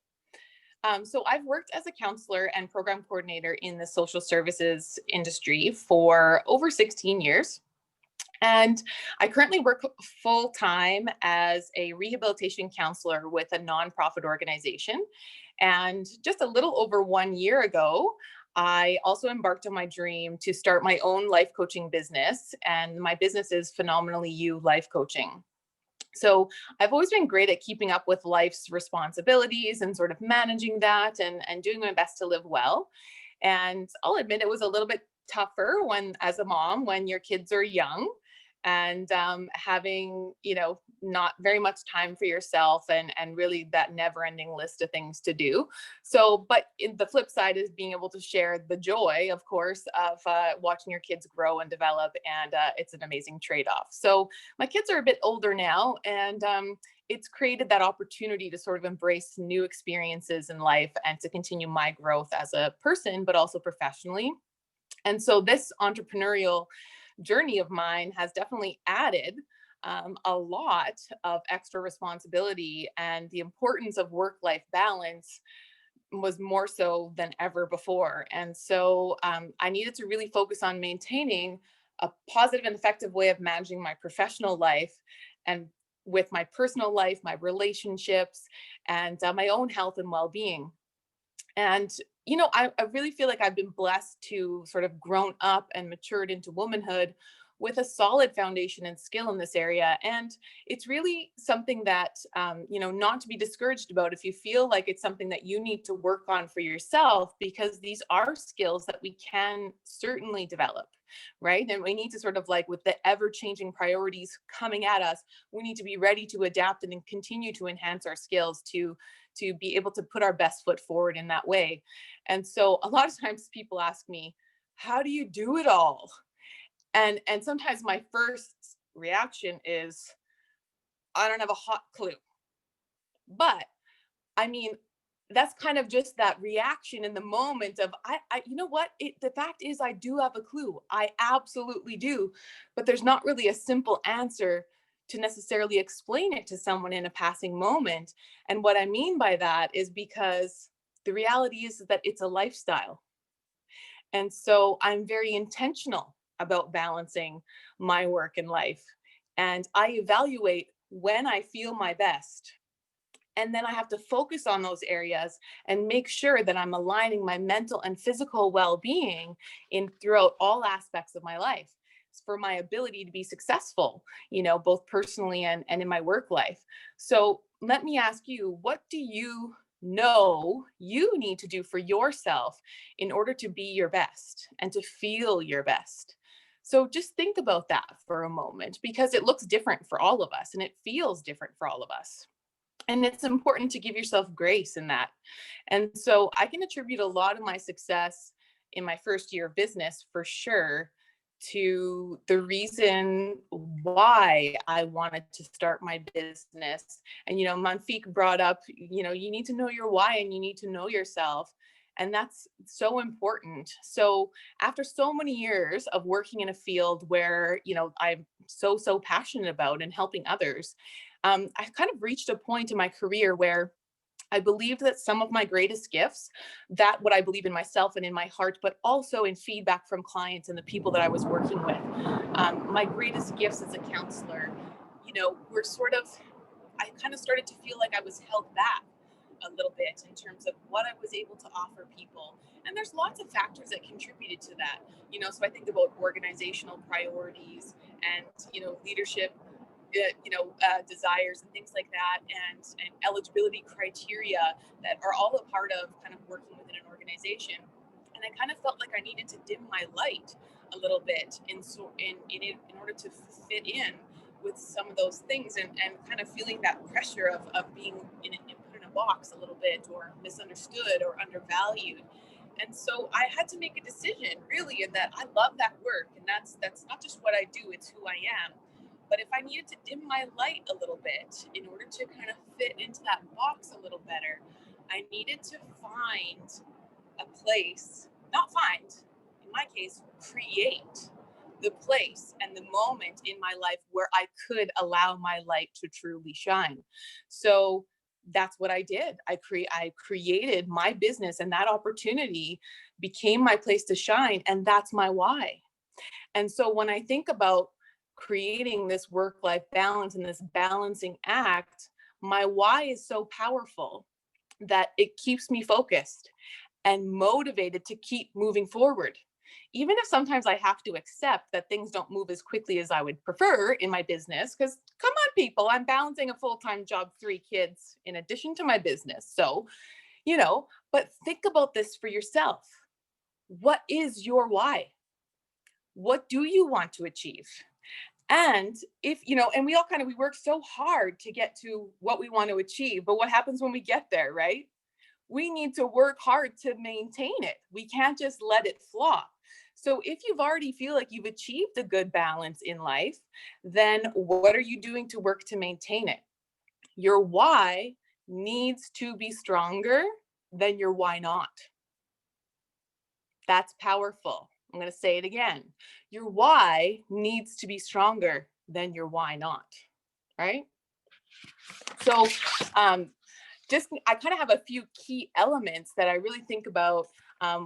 So I've worked as a counselor and program coordinator in the social services industry for over 16 years. And I currently work full time as a rehabilitation counselor with a nonprofit organization. And just a little over 1 year ago, I also embarked on my dream to start my own life coaching business. And my business is Phenomenally You Life Coaching. So I've always been great at keeping up with life's responsibilities and sort of managing that and doing my best to live well. And I'll admit it was a little bit tougher as a mom, when your kids are young and having, not very much time for yourself and really that never ending list of things to do. So, but the flip side is being able to share the joy, of course, of watching your kids grow and develop. And it's an amazing trade-off. So my kids are a bit older now, and it's created that opportunity to sort of embrace new experiences in life and to continue my growth as a person, but also professionally. And so this entrepreneurial journey of mine has definitely added a lot of extra responsibility, and the importance of work-life balance was more so than ever before. And so I needed to really focus on maintaining a positive and effective way of managing my professional life and with my personal life, my relationships, and my own health and well-being. And, I really feel like I've been blessed to sort of grown up and matured into womanhood with a solid foundation and skill in this area. And it's really something that, not to be discouraged about if you feel like it's something that you need to work on for yourself, because these are skills that we can certainly develop, right? And we need to sort of, like, with the ever-changing priorities coming at us, we need to be ready to adapt and continue to enhance our skills to be able to put our best foot forward in that way. And so a lot of times people ask me, how do you do it all? And sometimes my first reaction is, I don't have a hot clue. But I mean, that's kind of just that reaction in the moment of, you know what? The fact is, I do have a clue. I absolutely do. But there's not really a simple answer to necessarily explain it to someone in a passing moment. And what I mean by that is because the reality is that it's a lifestyle. And so I'm very intentional about balancing my work and life. And I evaluate when I feel my best. And then I have to focus on those areas and make sure that I'm aligning my mental and physical well-being in throughout all aspects of my life for my ability to be successful, both personally and in my work life. So let me ask you, what do you know you need to do for yourself in order to be your best and to feel your best? So just think about that for a moment, because it looks different for all of us and it feels different for all of us. And it's important to give yourself grace in that. And so I can attribute a lot of my success in my first year of business, for sure, to the reason why I wanted to start my business. And, Mounfiq brought up, you need to know your why and you need to know yourself. And that's so important. So after so many years of working in a field where, I'm so passionate about and helping others, I kind of reached a point in my career where I believed that some of my greatest gifts, that what I believe in myself and in my heart, but also in feedback from clients and the people that I was working with, my greatest gifts as a counselor, were sort of, I kind of started to feel like I was held back a little bit in terms of what I was able to offer people. And there's lots of factors that contributed to that, so I think about organizational priorities and, leadership desires and things like that, and eligibility criteria that are all a part of kind of working within an organization. And I kind of felt like I needed to dim my light a little bit in order to fit in with some of those things and kind of feeling that pressure of being put in a box a little bit, or misunderstood or undervalued. And so I had to make a decision, really, in that I love that work, and that's not just what I do, it's who I am. But if I needed to dim my light a little bit in order to kind of fit into that box a little better, I needed to find a place, not find, in my case, create the place and the moment in my life where I could allow my light to truly shine. So that's what I did. I created my business, and that opportunity became my place to shine. And that's my why. And so when I think about creating this work-life balance and this balancing act, my why is so powerful that it keeps me focused and motivated to keep moving forward. Even if sometimes I have to accept that things don't move as quickly as I would prefer in my business, because come on, people, I'm balancing a full-time job, 3 kids in addition to my business. So, but think about this for yourself. What is your why? What do you want to achieve? And if, and we work so hard to get to what we want to achieve, but what happens when we get there, right? We need to work hard to maintain it. We can't just let it flop. So if you've already feel like you've achieved a good balance in life, then what are you doing to work to maintain it? Your why needs to be stronger than your why not. That's powerful. I'm going to say it again. Your why needs to be stronger than your why not, right? So I kind of have a few key elements that I really think about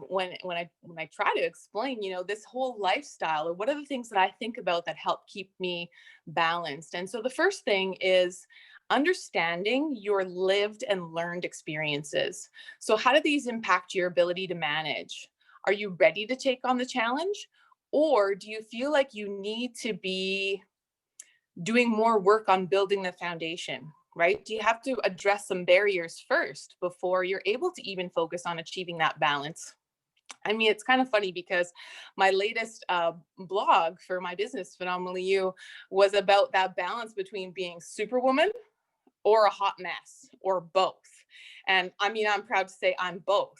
when I try to explain, this whole lifestyle, or what are the things that I think about that help keep me balanced. And so the first thing is understanding your lived and learned experiences. So how do these impact your ability to manage? Are you ready to take on the challenge? Or do you feel like you need to be doing more work on building the foundation, right? Do you have to address some barriers first before you're able to even focus on achieving that balance? I mean, it's kind of funny because my latest blog for my business, Phenomenally You, was about that balance between being superwoman or a hot mess, or both. And I mean, I'm proud to say I'm both.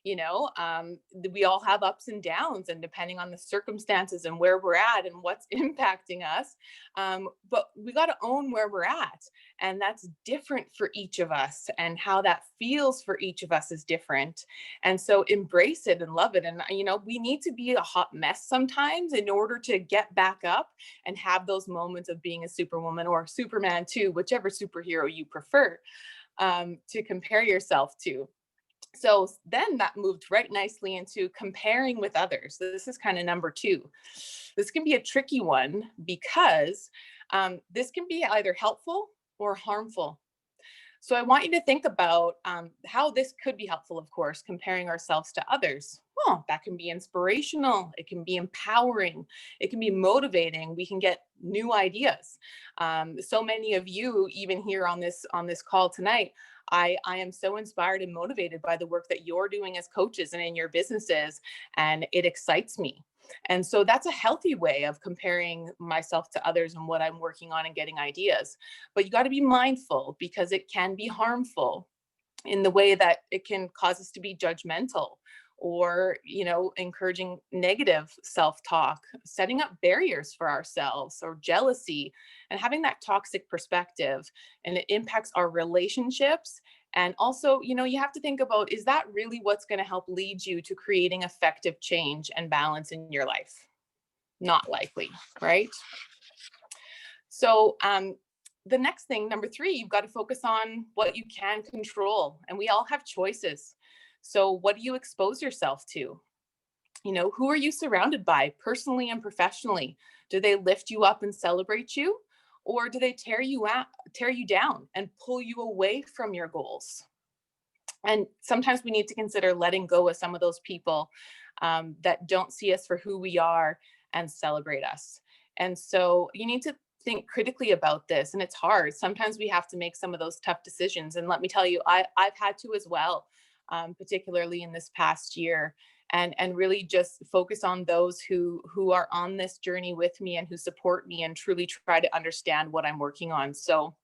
We all have ups and downs, and depending on the circumstances and where we're at and what's impacting us, but we got to own where we're at, and that's different for each of us, and how that feels for each of us is different. And so embrace it and love it. And we need to be a hot mess sometimes in order to get back up and have those moments of being a superwoman or Superman too, whichever superhero you prefer to compare yourself to. So then that moved right nicely into comparing with others. So this is kind of number 2. This can be a tricky one because this can be either helpful or harmful. So I want you to think about how this could be helpful, of course, comparing ourselves to others. Well, that can be inspirational. It can be empowering. It can be motivating. We can get new ideas. So many of you, even here on this call tonight, I am so inspired and motivated by the work that you're doing as coaches and in your businesses, and it excites me. And so that's a healthy way of comparing myself to others and what I'm working on and getting ideas. But you got to be mindful, because it can be harmful in the way that it can cause us to be judgmental, or, encouraging negative self-talk, setting up barriers for ourselves, or jealousy, and having that toxic perspective. And it impacts our relationships. And also, you have to think about, is that really what's going to help lead you to creating effective change and balance in your life? Not likely, right? So the next thing, number 3, you've got to focus on what you can control. And we all have choices. So what do you expose yourself to? Who are you surrounded by personally and professionally? Do they lift you up and celebrate you? Or do they tear you down and pull you away from your goals? And sometimes we need to consider letting go of some of those people that don't see us for who we are and celebrate us. And so you need to think critically about this. And it's hard. Sometimes we have to make some of those tough decisions. And let me tell you, I've had to as well. particularly in this past year, and really just focus on those who are on this journey with me and who support me and truly try to understand what I'm working on. So,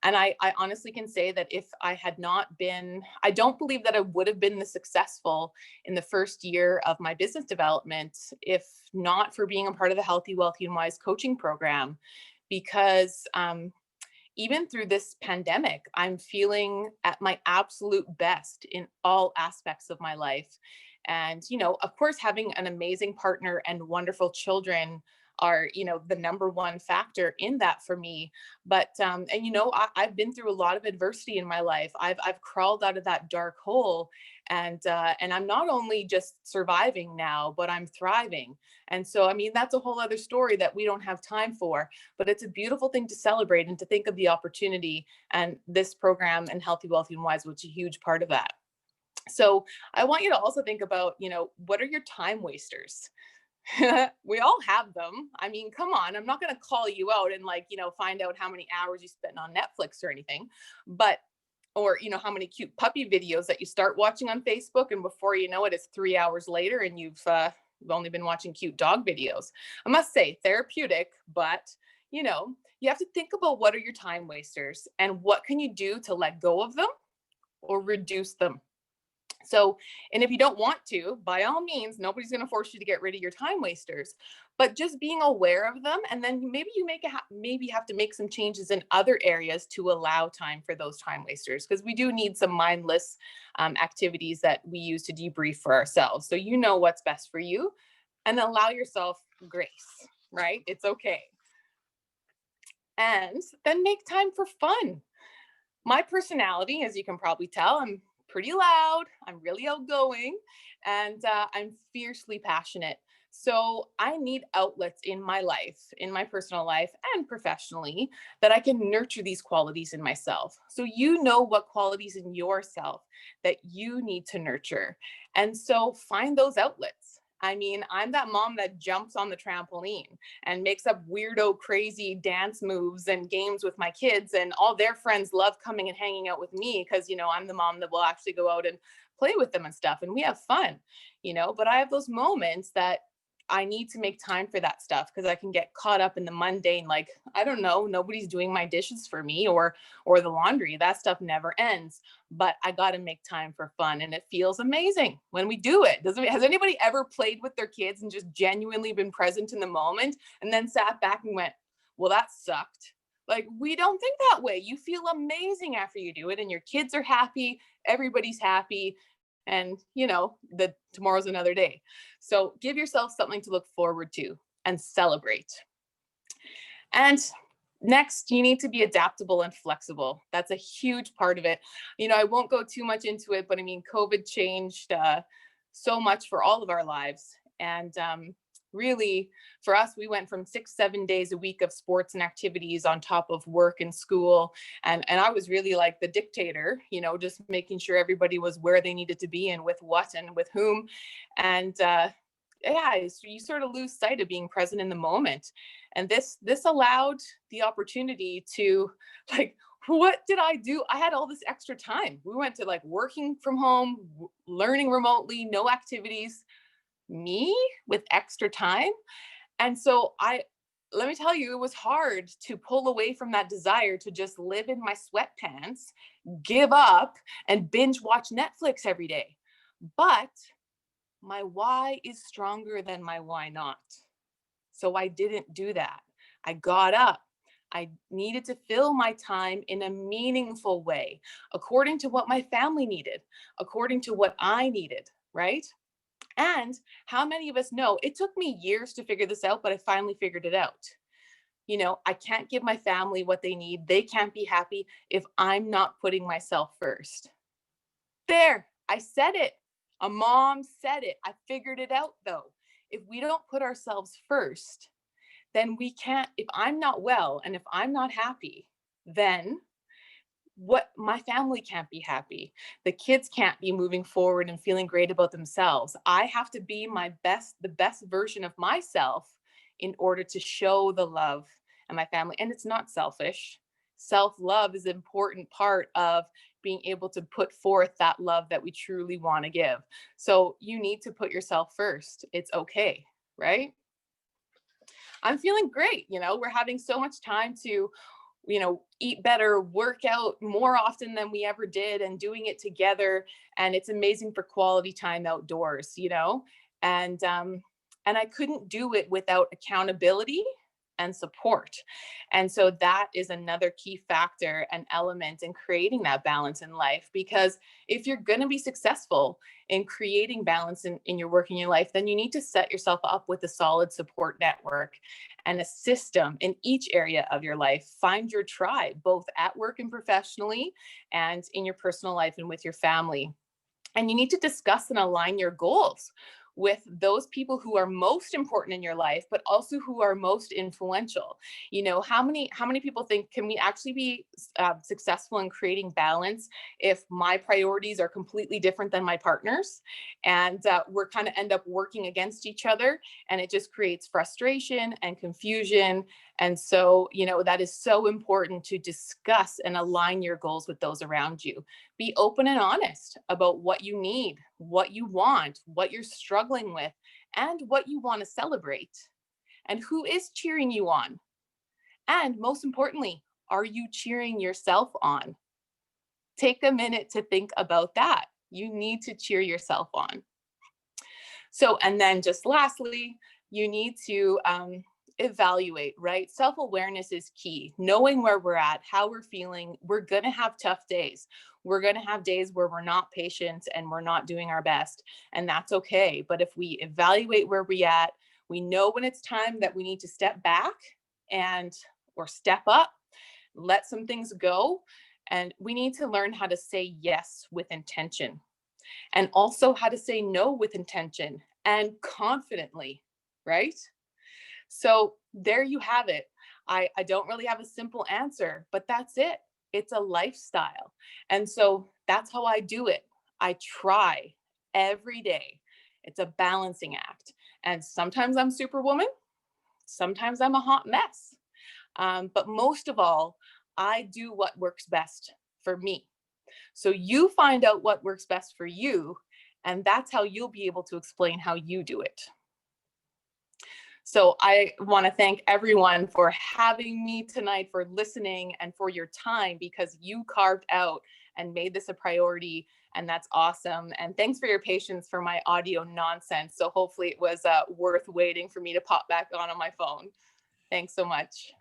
and I honestly can say that if I had not been, I don't believe that I would have been this successful in the first year of my business development if not for being a part of the Healthy, Wealthy, and Wise coaching program. Because even through this pandemic, I'm feeling at my absolute best in all aspects of my life. And, you know, of course, having an amazing partner and wonderful children are, you know, the number one factor in that for me. But, and, you know, I've been through a lot of adversity in my life. I've crawled out of that dark hole, and I'm not only just surviving now, but I'm thriving. And so, I mean, that's a whole other story that we don't have time for, but it's a beautiful thing to celebrate and to think of the opportunity. And this program and Healthy, Wealthy, and Wise was a huge part of that. So I want you to also think about, you know, what are your time wasters? We all have them. I mean, come on, I'm not going to call you out and, like, you know, find out how many hours you spend on Netflix or anything, but, or, you know, how many cute puppy videos that you start watching on Facebook, and before you know it, it's 3 hours later and you've only been watching cute dog videos. I must say, therapeutic, but, you know, you have to think about what are your time wasters and what can you do to let go of them or reduce them. So, and if you don't want to, by all means, nobody's going to force you to get rid of your time wasters, but just being aware of them. And then maybe you maybe have to make some changes in other areas to allow time for those time wasters, because we do need some mindless activities that we use to debrief for ourselves. So you know what's best for you, and allow yourself grace, right? It's okay. And then make time for fun. My personality, as you can probably tell, I'm pretty loud, I'm really outgoing, and I'm fiercely passionate. So I need outlets in my life, in my personal life and professionally, that I can nurture these qualities in myself. So you know what qualities in yourself that you need to nurture. And so find those outlets. I mean, I'm that mom that jumps on the trampoline and makes up weirdo, crazy dance moves and games with my kids, and all their friends love coming and hanging out with me because, you know, I'm the mom that will actually go out and play with them and stuff, and we have fun, you know. But I have those moments that I need to make time for that stuff because I can get caught up in the mundane, like, I don't know, nobody's doing my dishes for me, or the laundry. That stuff never ends. But I got to make time for fun, and it feels amazing when we do it. Has anybody ever played with their kids and just genuinely been present in the moment and then sat back and went, well, that sucked? Like, we don't think that way. You feel amazing after you do it, and your kids are happy, everybody's happy, and, you know, tomorrow's another day. So give yourself something to look forward to and celebrate. And next, you need to be adaptable and flexible. That's a huge part of it. You know, I won't go too much into it, but I mean, COVID changed so much for all of our lives. And really, for us, we went from 6-7 days a week of sports and activities on top of work and school. And I was really like the dictator, you know, just making sure everybody was where they needed to be and with what and with whom. And yeah, you sort of lose sight of being present in the moment. And this allowed the opportunity to, like, what did I do? I had all this extra time. We went to, like, working from home, learning remotely, no activities, me with extra time. And so let me tell you, it was hard to pull away from that desire to just live in my sweatpants, give up, and binge watch Netflix every day. But my why is stronger than my why not. So I didn't do that. I got up. I needed to fill my time in a meaningful way, according to what my family needed, according to what I needed, right? And how many of us know it took me years to figure this out, but I finally figured it out. You know, I can't give my family what they need. They can't be happy if I'm not putting myself first. There, I said it. A mom said it. I figured it out, though. If we don't put ourselves first, then we can't. If I'm not well and if I'm not happy, then my family can't be happy. The kids can't be moving forward and feeling great about themselves. I have to be the best version of myself in order to show the love and my family. And it's not selfish. Self-love is an important part of being able to put forth that love that we truly want to give. So you need to put yourself first. It's okay, right? I'm feeling great. We're having so much time to, eat better, work out more often than we ever did, and doing it together. And it's amazing for quality time outdoors, and I couldn't do it without accountability and support. And so that is another key factor and element in creating that balance in life, because if you're going to be successful in creating balance in your work and your life, then you need to set yourself up with a solid support network and a system in each area of your life. Find your tribe, both at work and professionally, and in your personal life and with your family. And you need to discuss and align your goals with those people who are most important in your life, but also who are most influential. How many people think, can we actually be successful in creating balance if my priorities are completely different than my partner's, and we're kind of end up working against each other, and it just creates frustration and confusion. And so, that is so important to discuss and align your goals with those around you. Be open and honest about what you need, what you want, what you're struggling with, and what you want to celebrate, and who is cheering you on. And most importantly, are you cheering yourself on? Take a minute to think about that. You need to cheer yourself on. So, and then just lastly, you need to evaluate, right? Self-awareness is key. Knowing where we're at, how we're feeling. We're going to have tough days. We're going to have days where we're not patient and we're not doing our best, and that's okay. But if we evaluate where we're at, we know when it's time that we need to step back or step up, let some things go. And we need to learn how to say yes with intention, and also how to say no with intention and confidently, right? So there you have it. I don't really have a simple answer, but that's it. It's a lifestyle. And so that's how I do it. I try every day. It's a balancing act. And sometimes I'm superwoman. Sometimes I'm a hot mess. But most of all, I do what works best for me. So you find out what works best for you, and that's how you'll be able to explain how you do it. So I want to thank everyone for having me tonight, for listening, and for your time, because you carved out and made this a priority, and that's awesome. And thanks for your patience for my audio nonsense. So hopefully it was worth waiting for me to pop back on my phone. Thanks so much.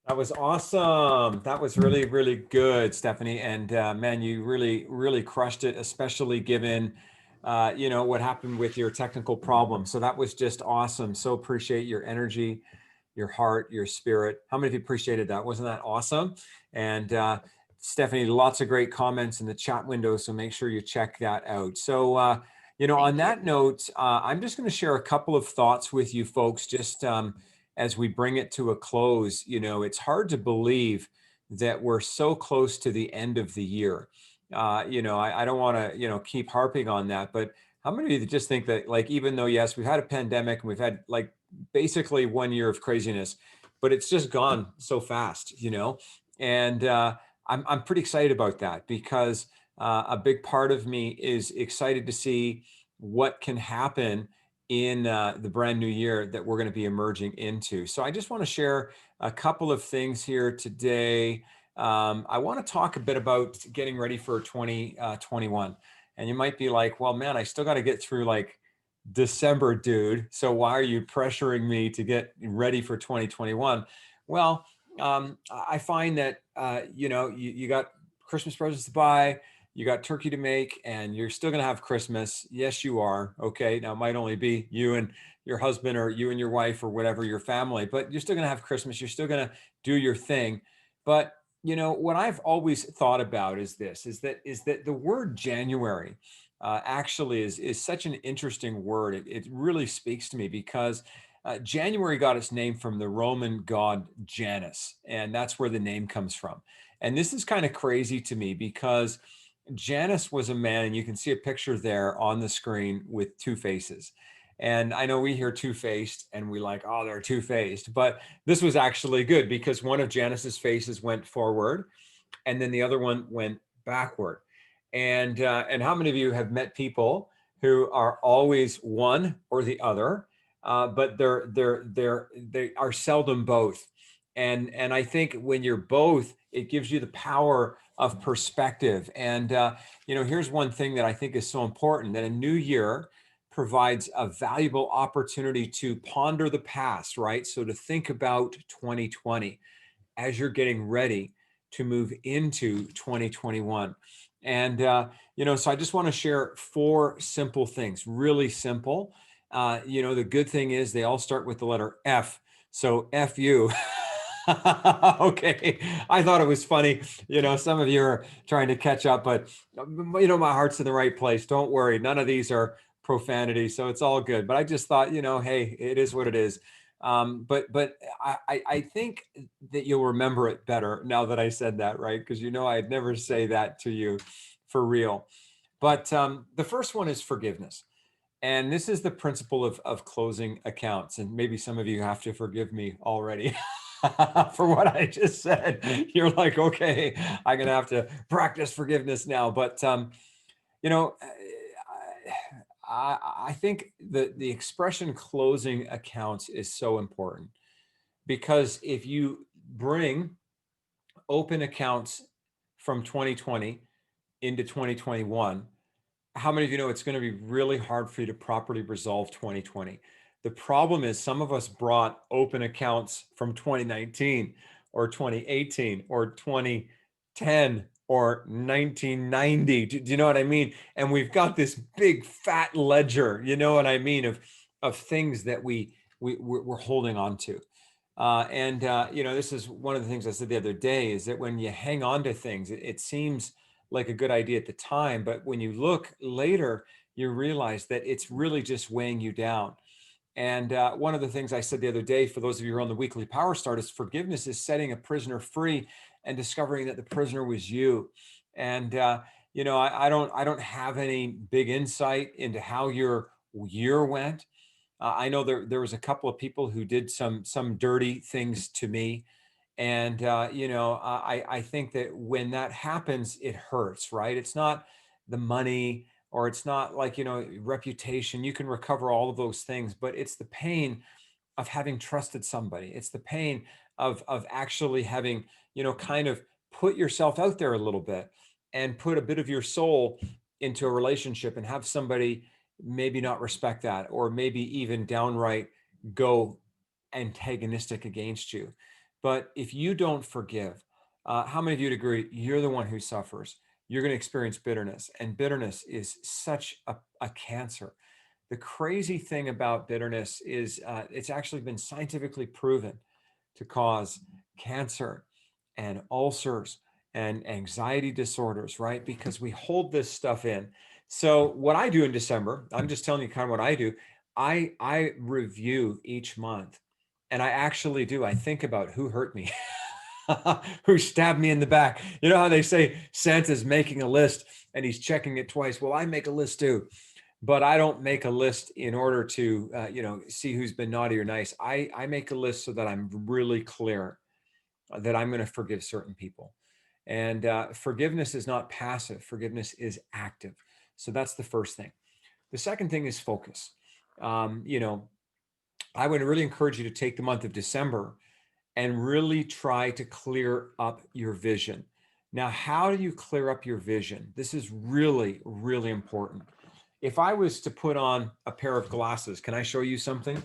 That was awesome. That was really, really good, Stephanie. And man, you really, really crushed it, especially given, what happened with your technical problem. So that was just awesome. So appreciate your energy, your heart, your spirit. How many of you appreciated that? Wasn't that awesome? And Stephanie, lots of great comments in the chat window. So make sure you check that out. So, on that note, I'm just going to share a couple of thoughts with you folks, just as we bring it to a close. It's hard to believe that we're so close to the end of the year. I don't want to, keep harping on that, but how many of you just think that, like, even though, yes, we've had a pandemic and we've had like basically 1 year of craziness, but it's just gone so fast, and I'm pretty excited about that, because a big part of me is excited to see what can happen in the brand new year that we're going to be emerging into. So I just want to share a couple of things here today. I want to talk a bit about getting ready for 2021. And you might be like, well, man, I still got to get through like December, dude. So why are you pressuring me to get ready for 2021? Well, I find that, you got Christmas presents to buy, you got turkey to make, and you're still going to have Christmas. Yes, you are. Okay. Now it might only be you and your husband, or you and your wife, or whatever, your family, but you're still going to have Christmas. You're still going to do your thing. But what I've always thought about is that the word January actually is such an interesting word. It really speaks to me, because January got its name from the Roman god Janus, and that's where the name comes from. And this is kind of crazy to me, because Janus was a man, and you can see a picture there on the screen with two faces. And I know we hear two-faced and we like, oh, they're two-faced, but this was actually good, because one of Janus's faces went forward and then the other one went backward. And how many of you have met people who are always one or the other, but they are seldom both. And I think when you're both, it gives you the power of perspective. And here's one thing that I think is so important, that a new year provides a valuable opportunity to ponder the past, right? So to think about 2020 as you're getting ready to move into 2021. And, so I just want to share 4 simple things, really simple. The good thing is they all start with the letter F. So F you. Okay. I thought it was funny. Some of you are trying to catch up, but my heart's in the right place. Don't worry. None of these are profanity. So it's all good. But I just thought, hey, it is what it is. But I think that you'll remember it better now that I said that, right? Because I'd never say that to you for real. But the first one is forgiveness. And this is the principle of closing accounts. And maybe some of you have to forgive me already for what I just said. You're like, okay, I'm going to have to practice forgiveness now. But, I think the expression closing accounts is so important, because if you bring open accounts from 2020 into 2021, how many of you know it's going to be really hard for you to properly resolve 2020? The problem is some of us brought open accounts from 2019 or 2018 or 2010 or 1990. Do you know what I mean? And we've got this big fat ledger, you know what I mean, of things that we're holding on to. This is one of the things I said the other day, is that when you hang on to things, it seems like a good idea at the time, but when you look later, you realize that it's really just weighing you down. And one of the things I said the other day, for those of you who are on the weekly Power Start, is forgiveness is setting a prisoner free and discovering that the prisoner was you. And I don't have any big insight into how your year went. I know there was a couple of people who did some dirty things to me. And, I think that when that happens, it hurts, right? It's not the money, or it's not like, reputation. You can recover all of those things, but it's the pain of having trusted somebody. It's the pain of actually having, kind of put yourself out there a little bit and put a bit of your soul into a relationship, and have somebody maybe not respect that, or maybe even downright go antagonistic against you. But if you don't forgive, how many of you would agree you're the one who suffers? You're going to experience bitterness, and bitterness is such a cancer. The crazy thing about bitterness is it's actually been scientifically proven to cause cancer and ulcers and anxiety disorders, right? Because we hold this stuff in. So what I do in December, I'm just telling you kind of what I do. I review each month, and I actually do. I think about who hurt me, who stabbed me in the back. You know how they say Santa's making a list and he's checking it twice? Well, I make a list too, but I don't make a list in order to, see who's been naughty or nice. I make a list so that I'm really clear that I'm going to forgive certain people. And forgiveness is not passive. Forgiveness is active. So that's the first thing. The second thing is focus. I would really encourage you to take the month of December and really try to clear up your vision. Now, how do you clear up your vision? This is really, really important. If I was to put on a pair of glasses, can I show you something?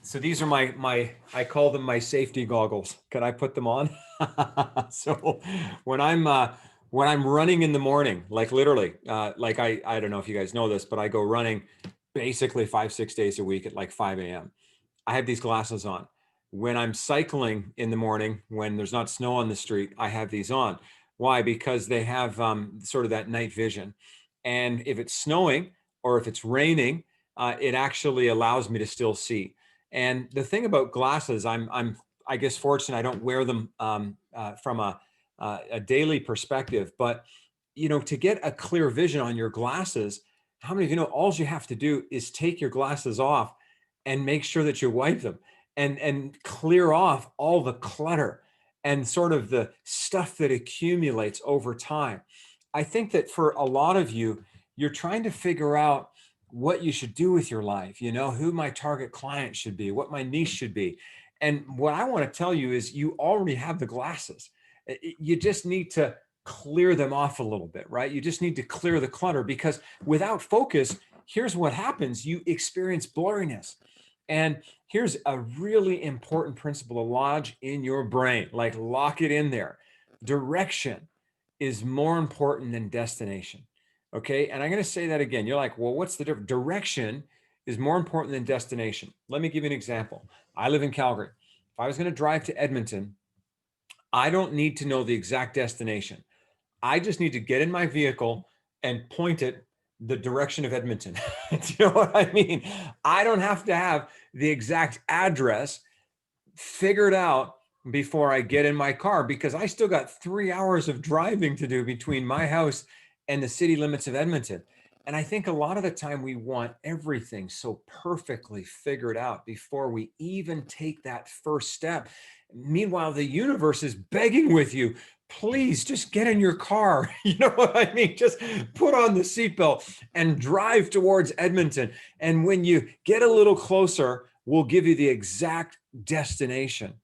So these are my I call them my safety goggles. Can I put them on? So when I'm running in the morning, like literally, like I don't know if you guys know this, but I go running basically 5-6 days a week at like 5 a.m. I have these glasses on. When I'm cycling in the morning, when there's not snow on the street, I have these on. Why? Because they have sort of that night vision. And if it's snowing or if it's raining, it actually allows me to still see. And the thing about glasses, I guess fortunate I don't wear them from a daily perspective, but to get a clear vision on your glasses, how many of you know all you have to do is take your glasses off and make sure that you wipe them, and clear off all the clutter and sort of the stuff that accumulates over time. I think that for a lot of you, you're trying to figure out what you should do with your life, you know, who my target client should be, what my niche should be. And what I want to tell you is you already have the glasses. You just need to clear them off a little bit, right? You just need to clear the clutter, because without focus, here's what happens. You experience blurriness. And here's a really important principle to lodge in your brain, like lock it in there. Direction is more important than destination. Okay. And I'm going to say that again. You're like, well, what's the difference? Direction is more important than destination. Let me give you an example. I live in Calgary. If I was going to drive to Edmonton, I don't need to know the exact destination. I just need to get in my vehicle and point it the direction of Edmonton. Do you know what I mean? I don't have to have the exact address figured out before I get in my car, because I still got 3 hours of driving to do between my house and the city limits of Edmonton. And I think a lot of the time we want everything so perfectly figured out before we even take that first step. Meanwhile, the universe is begging with you, please just get in your car. You know what I mean? Just put on the seatbelt and drive towards Edmonton. And when you get a little closer, we'll give you the exact destination.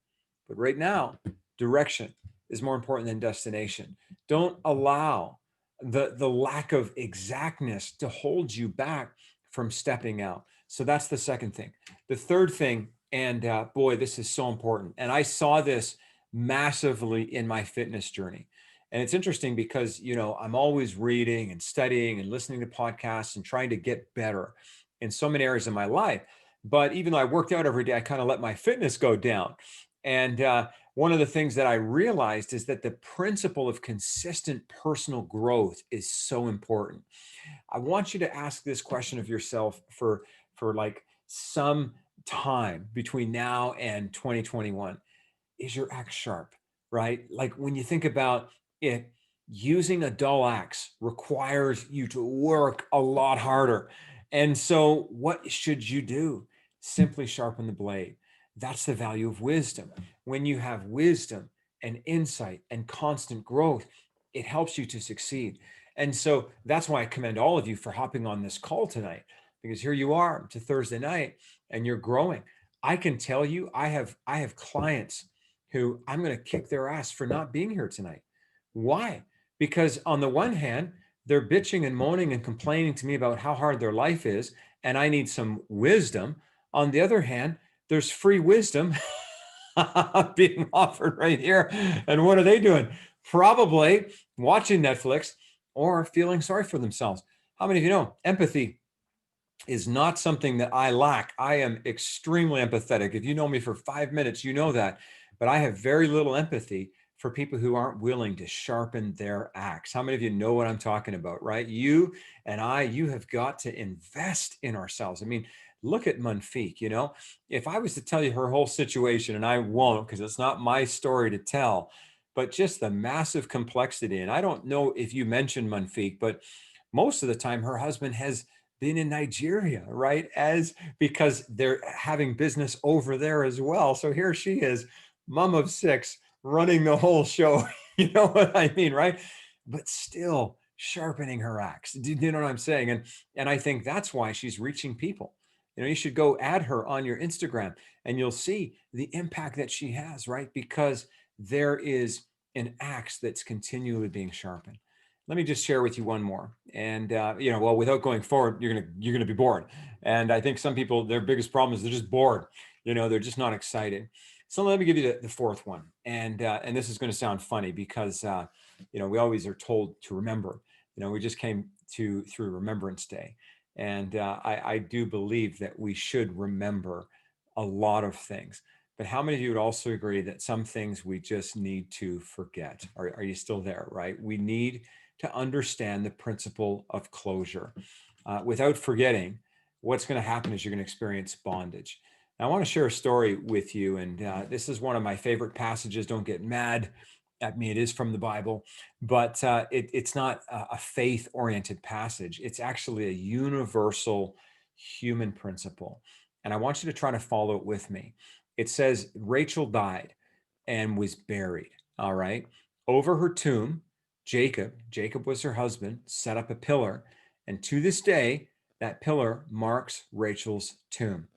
But right now, direction is more important than destination. Don't allow the lack of exactness to hold you back from stepping out. So that's the second thing. The third thing, and boy, this is so important. And I saw this massively in my fitness journey. And it's interesting because, you know, I'm always reading and studying and listening to podcasts and trying to get better in so many areas of my life. But even though I worked out every day, I kind of let my fitness go down. And one of the things that I realized is that the principle of consistent personal growth is so important. I want you to ask this question of yourself for like some time between now and 2021. Is your axe sharp, right? Like when you think about it, using a dull axe requires you to work a lot harder. And so what should you do? Simply sharpen the blade. That's the value of wisdom. When you have wisdom and insight and constant growth, it helps you to succeed. And so that's why I commend all of you for hopping on this call tonight, because here you are, it's a Thursday night and you're growing. I can tell you, I have clients who I'm going to kick their ass for not being here tonight. Why? Because on the one hand, they're bitching and moaning and complaining to me about how hard their life is, and I need some wisdom. On the other hand, there's free wisdom being offered right here. And what are they doing? Probably watching Netflix or feeling sorry for themselves. How many of you know empathy is not something that I lack? I am extremely empathetic. If you know me for 5 minutes, you know that. But I have very little empathy for people who aren't willing to sharpen their axe. How many of you know what I'm talking about, right? You and I, you have got to invest in ourselves. I mean, look at Mounfiq, you know, if I was to tell you her whole situation, and I won't because it's not my story to tell, but just the massive complexity. And I don't know if you mentioned Mounfiq, but most of the time her husband has been in Nigeria, right? Because they're having business over there as well. So here she is, mom of 6, running the whole show. You know what I mean, right? But still sharpening her axe. Do you know what I'm saying? And I think that's why she's reaching people. You know, you should go add her on your Instagram and you'll see the impact that she has, right? Because there is an axe that's continually being sharpened. Let me just share with you one more. And you know, well, without going forward, you're gonna be bored. And I think some people, their biggest problem is they're just bored. You know, they're just not excited. So let me give you the fourth one. And this is going to sound funny because you know, we always are told to remember. You know, we just came through Remembrance Day, and I do believe that we should remember a lot of things. But how many of you would also agree that some things we just need to forget? Are you still there, right? We need to understand the principle of closure. Without forgetting, what's going to happen is you're going to experience bondage. Now, I want to share a story with you, and this is one of my favorite passages. Don't get mad at me. It is from the Bible, but it's not a faith-oriented passage. It's actually a universal human principle, and I want you to try to follow it with me. it says Rachel died and was buried. All right. Over her tomb, Jacob was her husband, set up a pillar. And to this day, that pillar marks Rachel's tomb.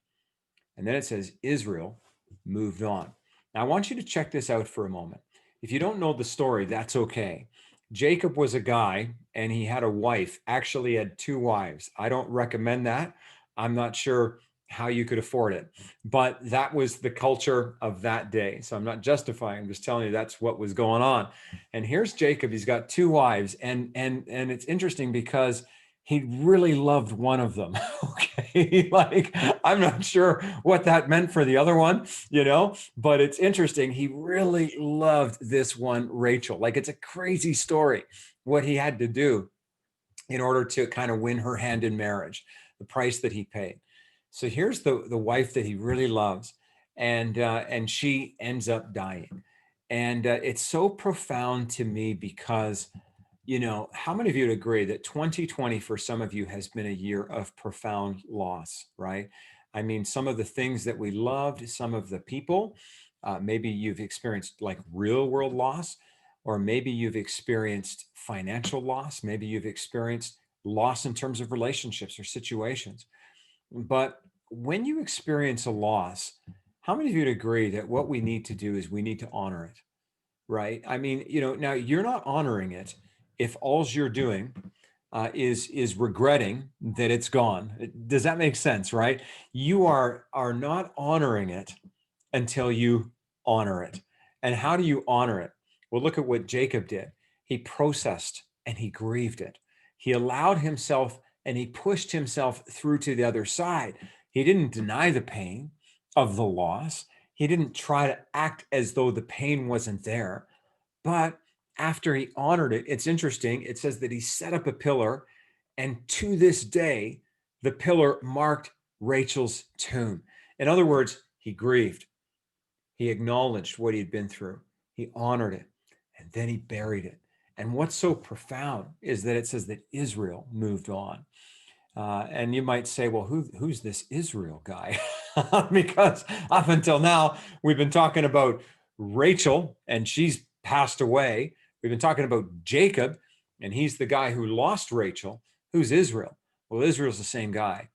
And then it says Israel moved on. Now, I want you to check this out for a moment. If you don't know the story, that's okay. Jacob was a guy and he had a wife, actually had two wives. I don't recommend that. I'm not sure how you could afford it, but that was the culture of that day. So I'm not justifying, I'm just telling you that's what was going on. And here's Jacob, he's got two wives, and it's interesting because he really loved one of them. Okay. Like, I'm not sure what that meant for the other one, but it's interesting. He really loved this one, Rachel. Like, it's a crazy story what he had to do in order to kind of win her hand in marriage, the price that he paid. So here's the wife that he really loves, and she ends up dying. And it's so profound to me because, how many of you would agree that 2020 for some of you has been a year of profound loss, right? I mean, some of the things that we loved, some of the people, maybe you've experienced like real world loss, or maybe you've experienced financial loss. Maybe you've experienced loss in terms of relationships or situations. But when you experience a loss, how many of you would agree that what we need to do is we need to honor it, right? I mean, now you're not honoring it if all you're doing is regretting that it's gone. Does that make sense, right? You are not honoring it until you honor it. And how do you honor it? Well, look at what Jacob did. He processed and he grieved it. He allowed himself and he pushed himself through to the other side. He didn't deny the pain of the loss. He didn't try to act as though the pain wasn't there. But after he honored it, it's interesting. It says that he set up a pillar, and to this day, the pillar marked Rachel's tomb. In other words, he grieved. He acknowledged what he had been through. He honored it, and then he buried it. And what's so profound is that it says that Israel moved on. And you might say, well, who's this Israel guy? Because up until now, we've been talking about Rachel, and she's passed away. We've been talking about Jacob, and he's the guy who lost Rachel. Who's Israel? Well, Israel's the same guy,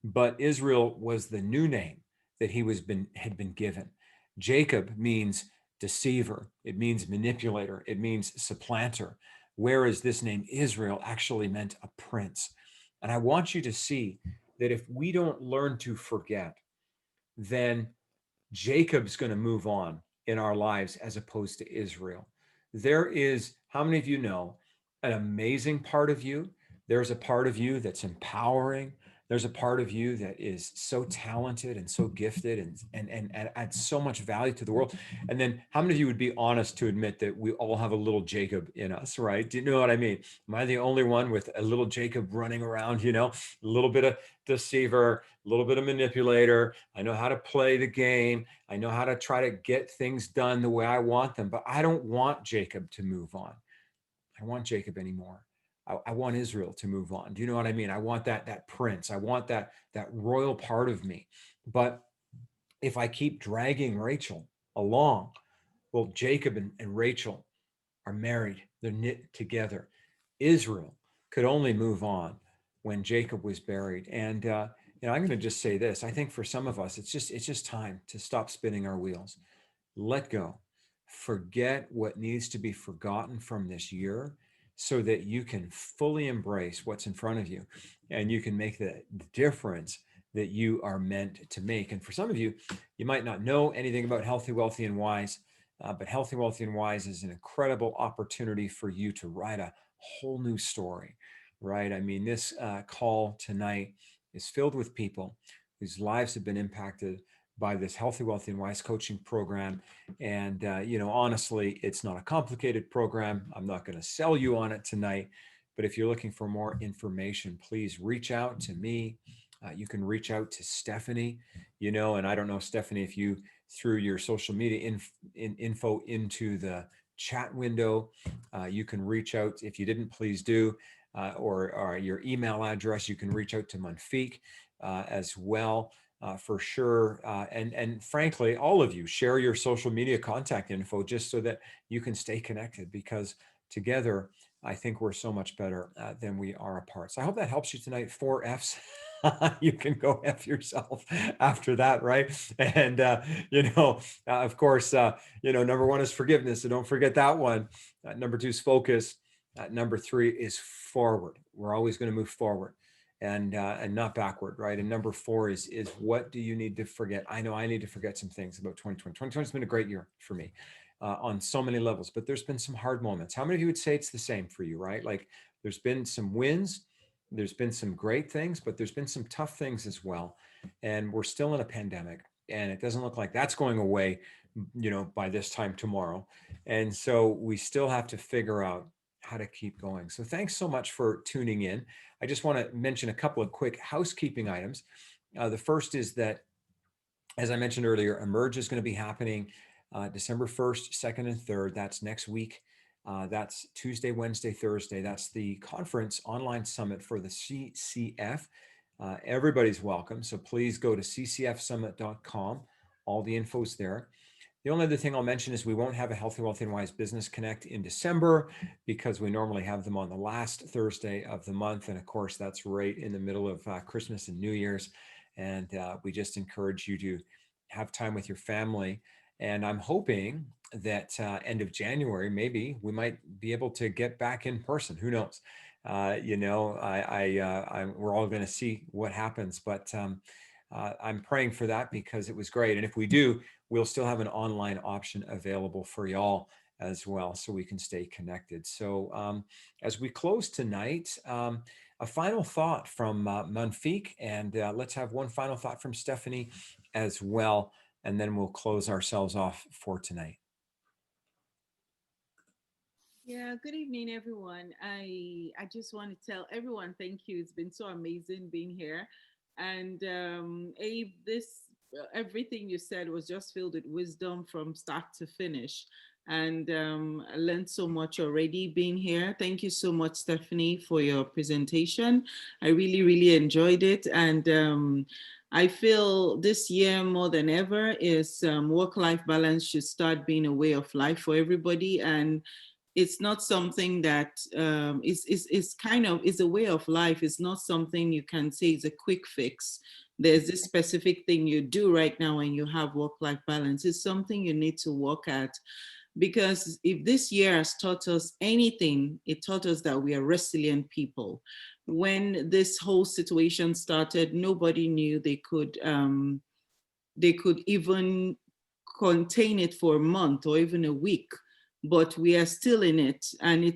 but Israel was the new name that had been given. Jacob means deceiver. It means manipulator. It means supplanter. Whereas this name Israel actually meant a prince. And I want you to see that if we don't learn to forget, then Jacob's going to move on in our lives as opposed to Israel. There is, how many of you know, an amazing part of you? There's a part of you that's empowering. There's a part of you that is so talented and so gifted and adds so much value to the world. And then how many of you would be honest to admit that we all have a little Jacob in us, right? Do you know what I mean? Am I the only one with a little Jacob running around, a little bit of deceiver, a little bit of manipulator? I know how to play the game. I know how to try to get things done the way I want them, but I don't want Jacob to move on. I don't want Jacob anymore. I want Israel to move on. Do you know what I mean? I want that prince. I want that royal part of me. But if I keep dragging Rachel along, well, Jacob and Rachel are married. They're knit together. Israel could only move on when Jacob was buried. And I'm going to just say this. I think for some of us, it's just time to stop spinning our wheels. Let go. Forget what needs to be forgotten from this year, so that you can fully embrace what's in front of you and you can make the difference that you are meant to make. And for some of you, you might not know anything about Healthy, Wealthy, and Wise, but Healthy, Wealthy, and Wise is an incredible opportunity for you to write a whole new story, right? I mean, this call tonight is filled with people whose lives have been impacted by this Healthy, Wealthy, and Wise coaching program. And, honestly, it's not a complicated program. I'm not going to sell you on it tonight, but if you're looking for more information, please reach out to me. You can reach out to Stephanie, and I don't know, Stephanie, if you threw your social media info into the chat window, you can reach out. If you didn't, please do, or your email address, you can reach out to Mounfiq as well. for sure. And frankly, all of you share your social media contact info just so that you can stay connected, because together, I think we're so much better than we are apart. So I hope that helps you tonight. 4 F's. You can go F yourself after that, right? And, of course, number 1 is forgiveness. So don't forget that one. Number 2 is focus. Number 3 is forward. We're always going to move forward and not backward, right? And number 4 is what do you need to forget? I know I need to forget some things about 2020. 2020 has been a great year for me on so many levels, but there's been some hard moments. How many of you would say it's the same for you, right? Like there's been some wins, there's been some great things, but there's been some tough things as well. And we're still in a pandemic, and it doesn't look like that's going away, by this time tomorrow. And so we still have to figure out how to keep going. So thanks so much for tuning in. I just want to mention a couple of quick housekeeping items. The first is that, as I mentioned earlier, Emerge is going to be happening December 1st, 2nd, and 3rd. That's next week. That's Tuesday, Wednesday, Thursday. That's the conference online summit for the CCF. Everybody's welcome. So please go to ccfsummit.com. All the info's there. The only other thing I'll mention is we won't have a Healthy, Wealthy, and Wise Business Connect in December, because we normally have them on the last Thursday of the month. And of course, that's right in the middle of Christmas and New Year's. And we just encourage you to have time with your family. And I'm hoping that end of January, maybe we might be able to get back in person. Who knows? We're all going to see what happens, but I'm praying for that, because it was great. And if we do, we'll still have an online option available for y'all as well, so we can stay connected. So as we close tonight, a final thought from Mounfiq, and let's have one final thought from Stephanie as well, and then we'll close ourselves off for tonight. Yeah, good evening, everyone. I just want to tell everyone thank you. It's been so amazing being here. And Abe, everything you said was just filled with wisdom from start to finish. And I learned so much already being here. Thank you so much, Stephanie, for your presentation. I really, really enjoyed it. And I feel this year more than ever is work-life balance should start being a way of life for everybody. And it's not something that is a way of life. It's not something you can say is a quick fix. There's this specific thing you do right now and you have work-life balance. It's something you need to work at, because if this year has taught us anything, it taught us that we are resilient people. When this whole situation started, nobody knew they could even contain it for a month or even a week. But we are still in it, and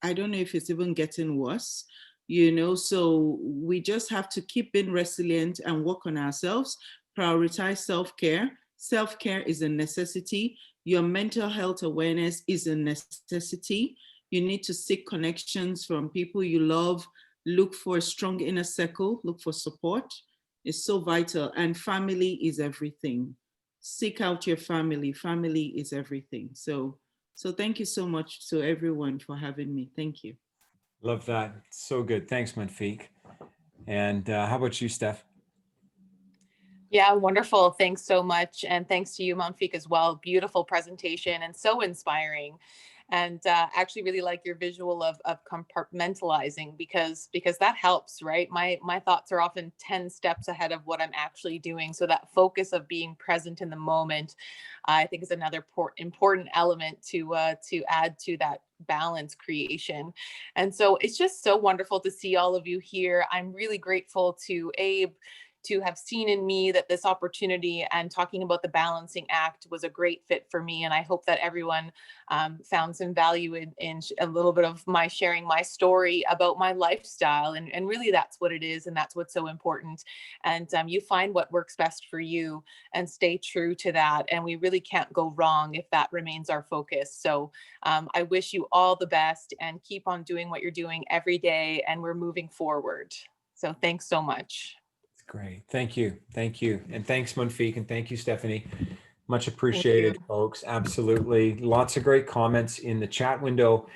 I don't know if it's even getting worse, so we just have to keep being resilient and work on ourselves, prioritize self-care. Self-care is a necessity. Your mental health awareness is a necessity. You need to seek connections from people you love, look for a strong inner circle, look for support. It's so vital, and family is everything. Seek out your family. Family is everything. So thank you so much to everyone for having me. Thank you. Love that. So good. Thanks, Mounfiq. And how about you, Steph? Yeah, wonderful. Thanks so much. And thanks to you, Mounfiq, as well. Beautiful presentation and so inspiring. And actually really like your visual of compartmentalizing, because that helps, right? My thoughts are often 10 steps ahead of what I'm actually doing. So that focus of being present in the moment, I think, is another important element to add to that balance creation. And so it's just so wonderful to see all of you here. I'm really grateful to Abe to have seen in me that this opportunity and talking about the balancing act was a great fit for me. And I hope that everyone found some value in a little bit of my sharing my story about my lifestyle. And really that's what it is. And that's what's so important. And you find what works best for you and stay true to that. And we really can't go wrong if that remains our focus. So I wish you all the best and keep on doing what you're doing every day. And we're moving forward. So thanks so much. Great. Thank you. Thank you. And thanks, Mounfiq. And thank you, Stephanie. Much appreciated, folks. Absolutely. Lots of great comments in the chat window.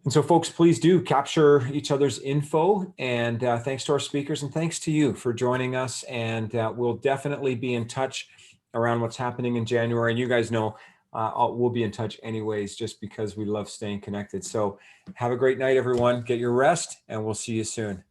And so folks, please do capture each other's info, and thanks to our speakers and thanks to you for joining us. And we'll definitely be in touch around what's happening in January. And you guys know we'll be in touch anyways, just because we love staying connected. So have a great night, everyone. Get your rest, and we'll see you soon.